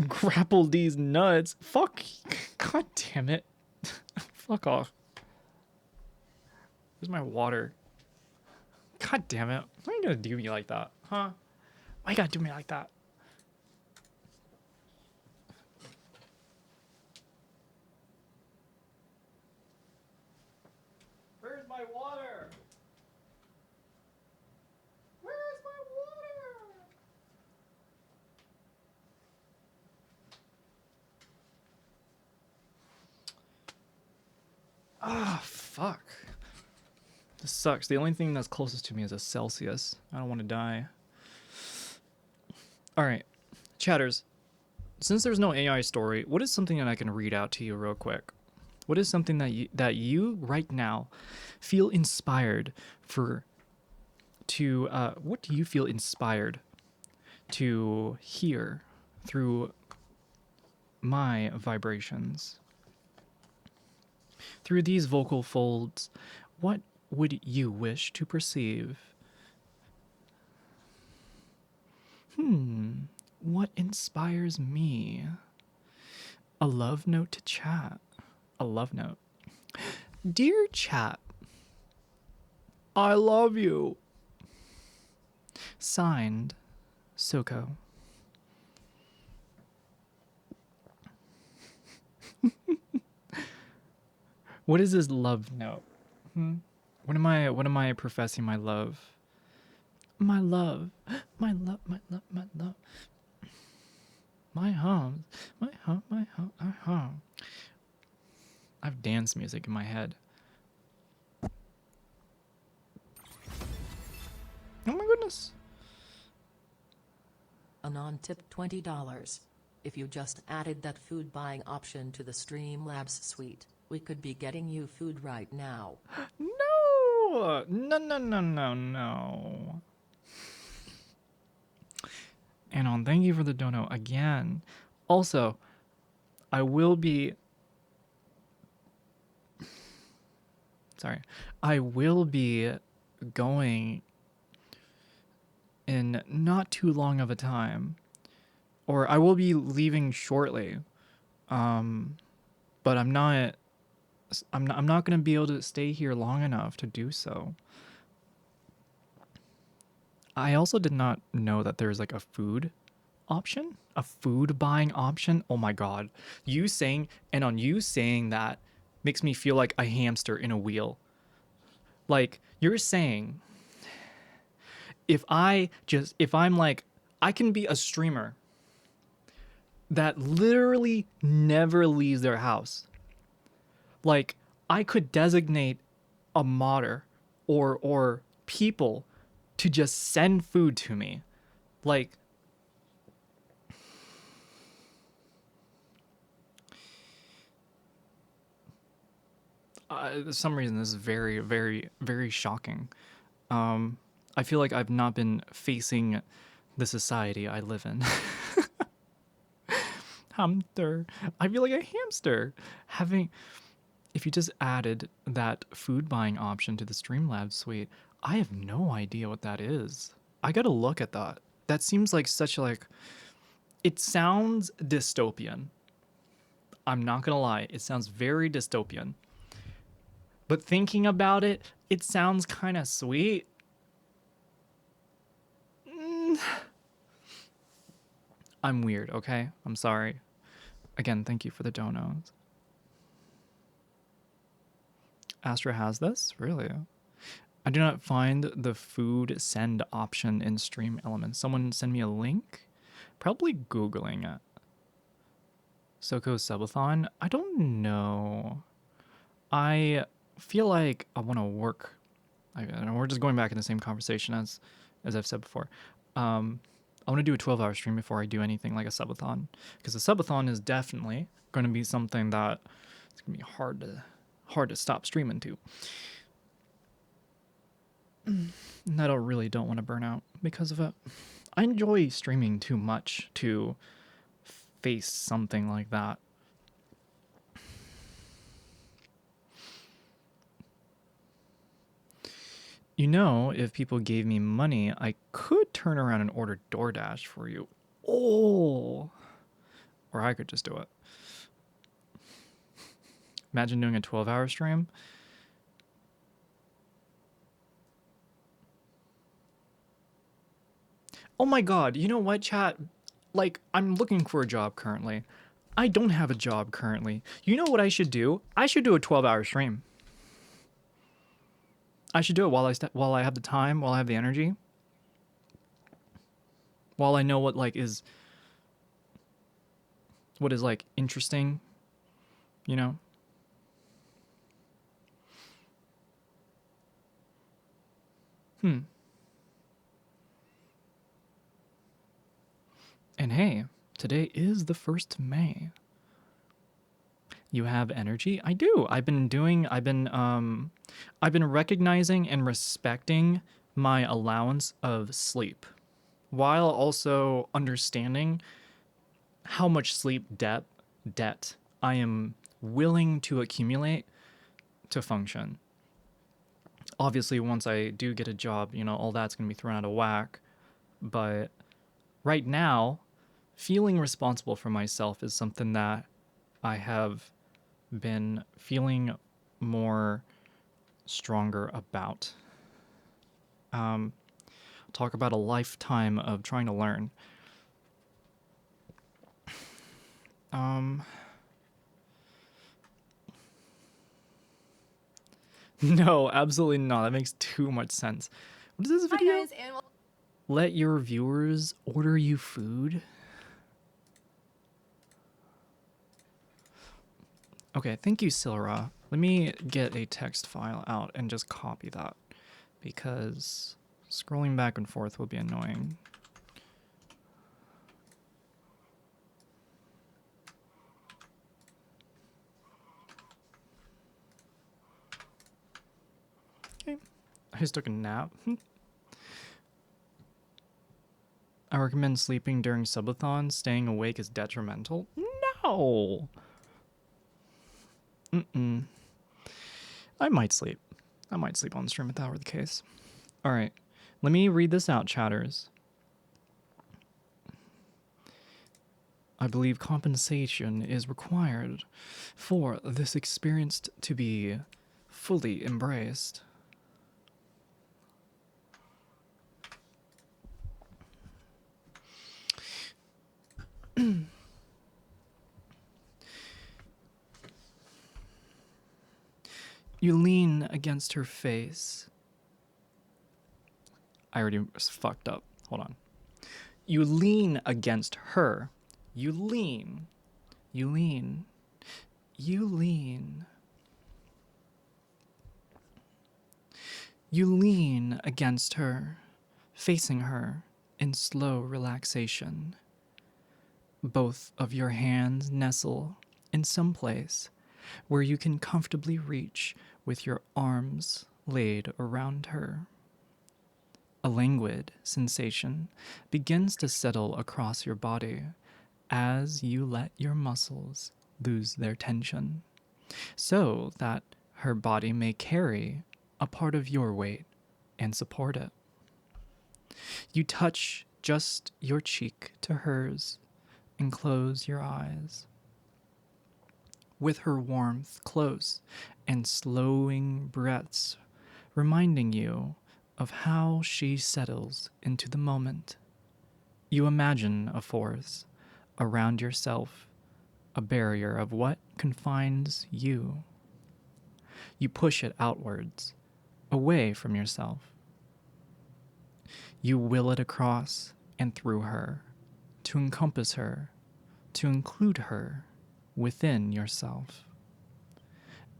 Grapple these nuts. Fuck. God damn it. Fuck off. Where's my water? God damn it. Why are you gonna do me like that? Huh? Why you gotta do me like that? Where's my water? Where's my water? Ah, fuck. This sucks. The only thing that's closest to me is a Celsius. I don't want to die. Alright. Chatters. Since there's no AI story, what is something that I can read out to you real quick? What is something that you right now feel inspired what do you feel inspired to hear through my vibrations? Through these vocal folds, what would you wish to perceive? What inspires me? A love note to chat. A love note. Dear chat, I love you. Signed, Soko. What is this love note? What am I professing my love? My love. My love, my love, my love. My hum. My hum, my hum, my hum. I have dance music in my head. Oh my goodness. Anon tipped $20. If you just added that food buying option to the Streamlabs suite, we could be getting you food right now. No! No, no, no, no, no. Anon, thank you for the dono again. Also, I will be going in not too long of a time, or I will be leaving shortly. But I'm not going to be able to stay here long enough to do so. I also did not know that there's like a food option, a food buying option. Oh my god. You saying that makes me feel like a hamster in a wheel. Like you're saying if I'm like I can be a streamer that literally never leaves their house. Like I could designate a modder or people to just send food to me. Like for some reason this is very, very, very shocking. I feel like I've not been facing the society I live in. Hamster. I feel like a hamster. If you just added that food buying option to the Streamlabs suite, I have no idea what that is. I gotta look at that. That seems like it sounds dystopian. I'm not gonna lie, it sounds very dystopian. But thinking about it, it sounds kind of sweet. I'm weird, okay? I'm sorry. Again, thank you for the donos. Astra has this? Really? I do not find the food send option in Stream Elements. Someone send me a link? Probably Googling it. SoCo Subathon? I don't know. I feel like I want to work. We're just going back in the same conversation as I've said before. I want to do a 12-hour stream before I do anything like a subathon, because a subathon is definitely going to be something that it's going to be hard to stop streaming to. And I really don't want to burn out because of it. I enjoy streaming too much to face something like that. You know, if people gave me money, I could turn around and order DoorDash for you. Oh, or I could just do it. Imagine doing a 12-hour stream. Oh my god, you know what, chat? Like, I'm looking for a job currently. I don't have a job currently. You know what I should do? I should do a 12-hour stream. I should do it while I have the time, while I have the energy. While I know what is like interesting, you know? And hey, today is the 1st May. You have energy? I do. I've been recognizing and respecting my allowance of sleep while also understanding how much sleep debt I am willing to accumulate to function. Obviously, once I do get a job, all that's going to be thrown out of whack. But right now, feeling responsible for myself is something that I have been feeling more stronger about. Talk about a lifetime of trying to learn. No, absolutely not. That makes too much sense. What is this video? Hi guys, and Let your viewers order you food? Okay, thank you, Silra. Let me get a text file out and just copy that, because scrolling back and forth will be annoying. Okay, I just took a nap. I recommend sleeping during subathons. Staying awake is detrimental. No! I might sleep. I might sleep on stream if that were the case. All right, let me read this out, chatters. I believe compensation is required for this experience to be fully embraced. You lean against her face. I already fucked up. Hold on. You lean against her. You lean. You lean. You lean. You lean against her, facing her in slow relaxation. Both of your hands nestle in some place where you can comfortably reach with your arms laid around her. A languid sensation begins to settle across your body as you let your muscles lose their tension, so that her body may carry a part of your weight and support it. You touch just your cheek to hers and close your eyes. With her warmth close and slowing breaths reminding you of how she settles into the moment, you imagine a force around yourself, a barrier of what confines you. You push it outwards, away from yourself. You will it across and through her, to encompass her, to include her within yourself.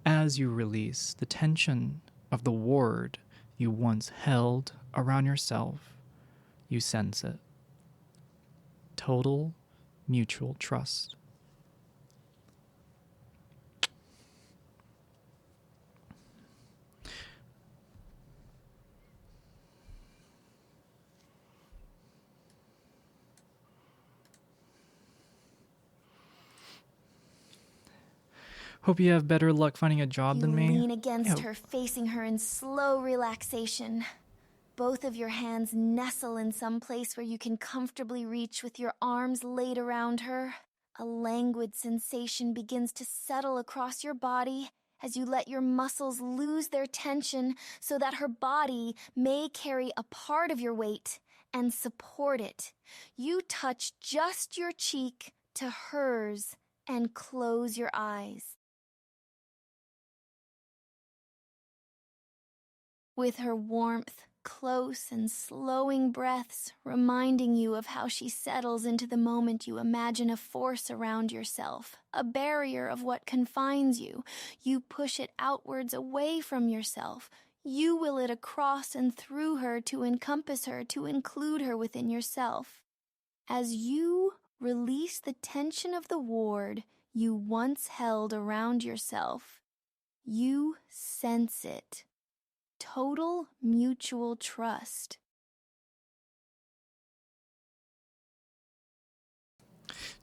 As you release the tension of the ward you once held around yourself, you sense it. Total mutual trust. Hope you have better luck finding a job You than me. lean against Yeah. her, facing her in slow relaxation. Both of your hands nestle in some place where you can comfortably reach with your arms laid around her. A languid sensation begins to settle across your body as you let your muscles lose their tension so that her body may carry a part of your weight and support it. You touch just your cheek to hers and close your eyes. With her warmth, close and slowing breaths reminding you of how she settles into the moment, you imagine a force around yourself, a barrier of what confines you. You push it outwards away from yourself. You will it across and through her to encompass her, to include her within yourself. As you release the tension of the ward you once held around yourself, you sense it. Total mutual trust.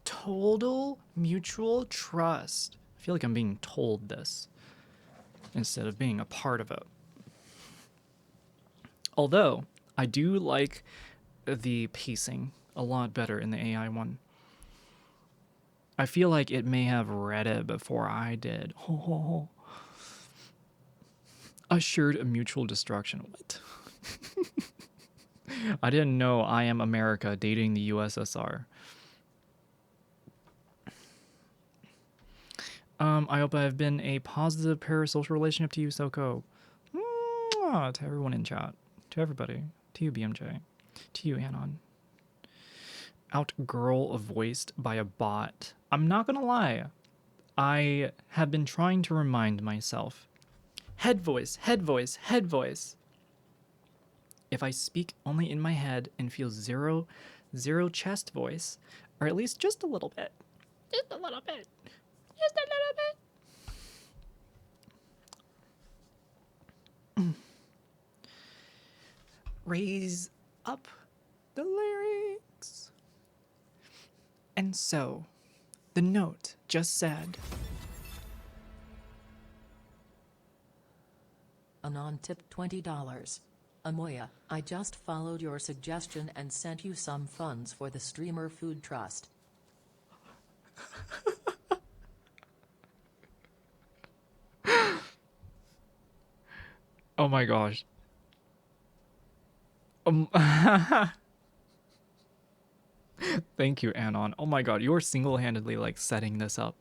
Total mutual trust. I feel like I'm being told this instead of being a part of it. Although, I do like the pacing a lot better in the AI one. I feel like it may have read it before I did. Assured a mutual destruction. What? I didn't know I Am America dating the USSR. I hope I've been a positive parasocial relationship to you, Soko. Mwah, to everyone in chat. To everybody. To you, BMJ. To you, Anon. Outgirl voiced by a bot. I'm not gonna lie. I have been trying to remind myself. Head voice, head voice, head voice. If I speak only in my head and feel zero chest voice, or at least just a little bit. Just a little bit. Just a little bit. Raise up the lyrics. And so, the note just said, Anon tipped $20. Amoya, I just followed your suggestion and sent you some funds for the Streamer Food Trust. oh my gosh. Thank you, Anon. Oh my god, you're single-handedly like setting this up.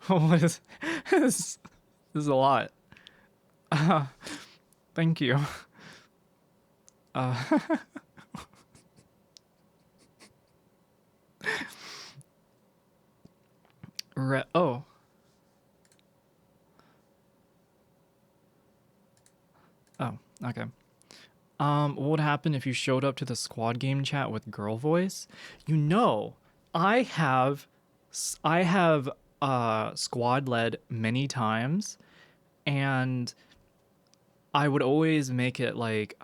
What is this is a lot. Thank you. Oh. Oh, okay. What would happen if you showed up to the squad game chat with girl voice? You know, I have squad led many times, and I would always make it like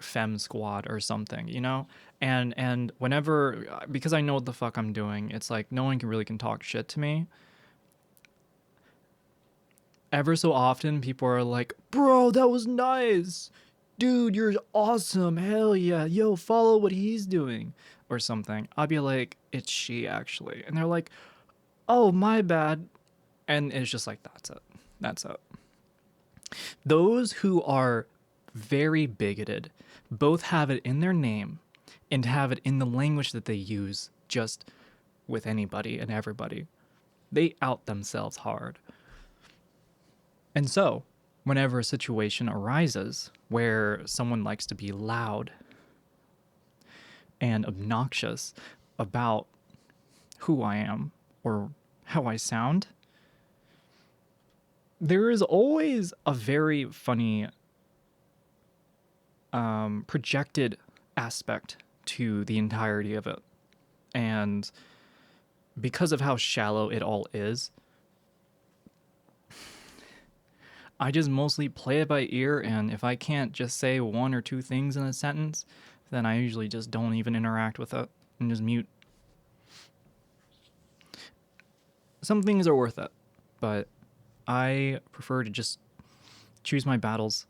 fem squad or something, you know? And whenever, because I know what the fuck I'm doing, it's like no one can talk shit to me. Ever so often people are like, bro, that was nice. Dude, you're awesome. Hell yeah. Yo, follow what he's doing or something. I'll be like, it's she actually. And they're like, oh, my bad. And it's just like, that's it. That's it. Those who are very bigoted both have it in their name and have it in the language that they use just with anybody and everybody. They out themselves hard. And so, whenever a situation arises where someone likes to be loud and obnoxious about who I am or how I sound, there is always a very funny projected aspect to the entirety of it. And because of how shallow it all is, I just mostly play it by ear, and if I can't just say one or two things in a sentence, then I usually just don't even interact with it and just mute. Some things are worth it. but I prefer to just choose my battles,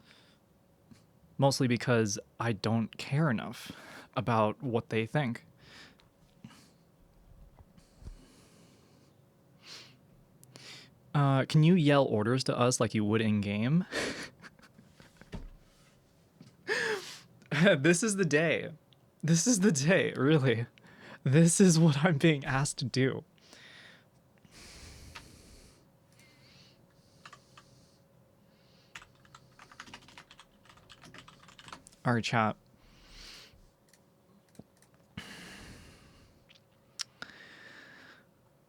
mostly because I don't care enough about what they think. Can you yell orders to us like you would in game? This is the day. This is the day, really. This is what I'm being asked to do. All right, chat.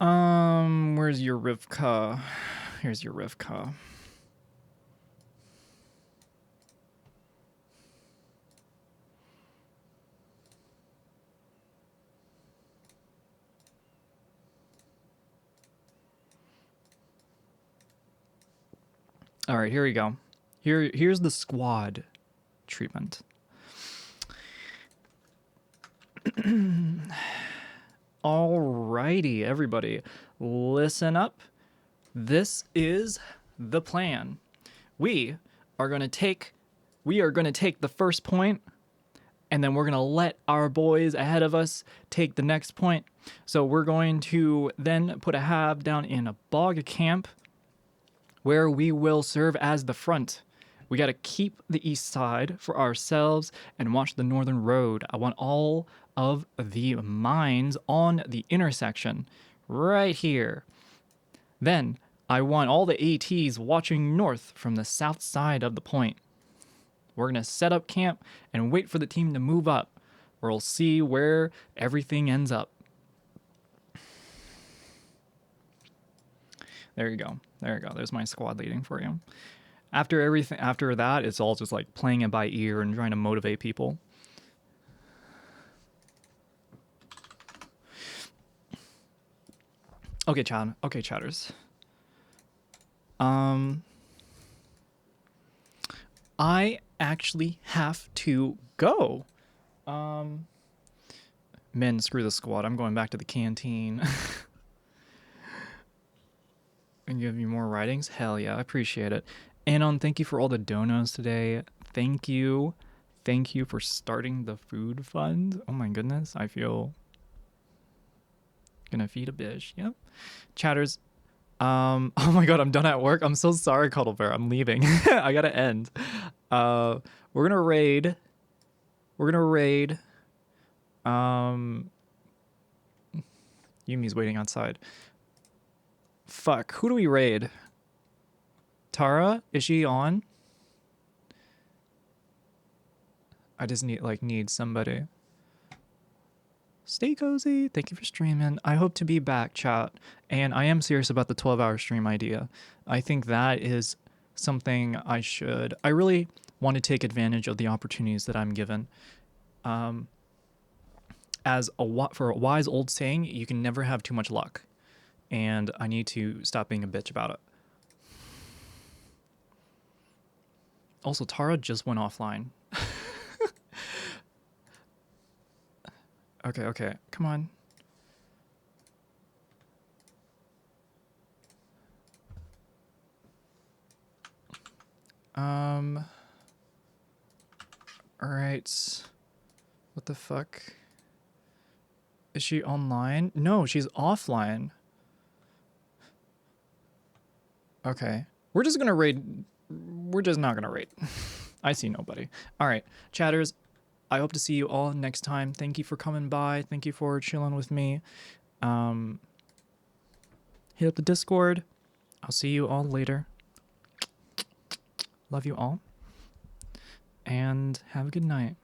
Where's your Rivka? Here's your Rivka. All right, here we go. Here's the squad treatment. Alrighty, everybody, listen up. This is the plan. We are gonna take the first point, and then we're gonna let our boys ahead of us take the next point. So we're going to then put a hab down in a bog camp where we will serve as the front. We got to keep the east side for ourselves and watch the northern road. I want all of the mines on the intersection right here. Then I want all the ATs watching north from the south side of the point. We're going to set up camp and wait for the team to move up. We'll see where everything ends up. There you go. There you go. There's my squad leading for you. After that, it's all just like playing it by ear and trying to motivate people. Okay, chat. Okay, chatters. I actually have to go. Men, screw the squad. I'm going back to the canteen. And give me more writings? Hell yeah, I appreciate it. Anon, thank you for all the donos today. Thank you. Thank you for starting the food fund. Oh my goodness, I feel gonna feed a bitch. Yep. Chatters. Oh my god, I'm done at work. I'm so sorry, Cuddle Bear. I'm leaving. I gotta end. We're gonna raid. Yumi's waiting outside. Fuck, who do we raid? Tara? Is she on? I just need somebody. Stay cozy. Thank you for streaming. I hope to be back, chat. And I am serious about the 12-hour stream idea. I think that is something I really want to take advantage of the opportunities that I'm given. For a wise old saying, you can never have too much luck. And I need to stop being a bitch about it. Also, Tara just went offline. Okay. Come on. Alright. What the fuck? Is she online? No, she's offline. Okay. We're just gonna raid. We're just not gonna raid. I see nobody. Alright, chatters. I hope to see you all next time. Thank you for coming by. Thank you for chilling with me. Hit up the Discord. I'll see you all later. Love you all. And have a good night.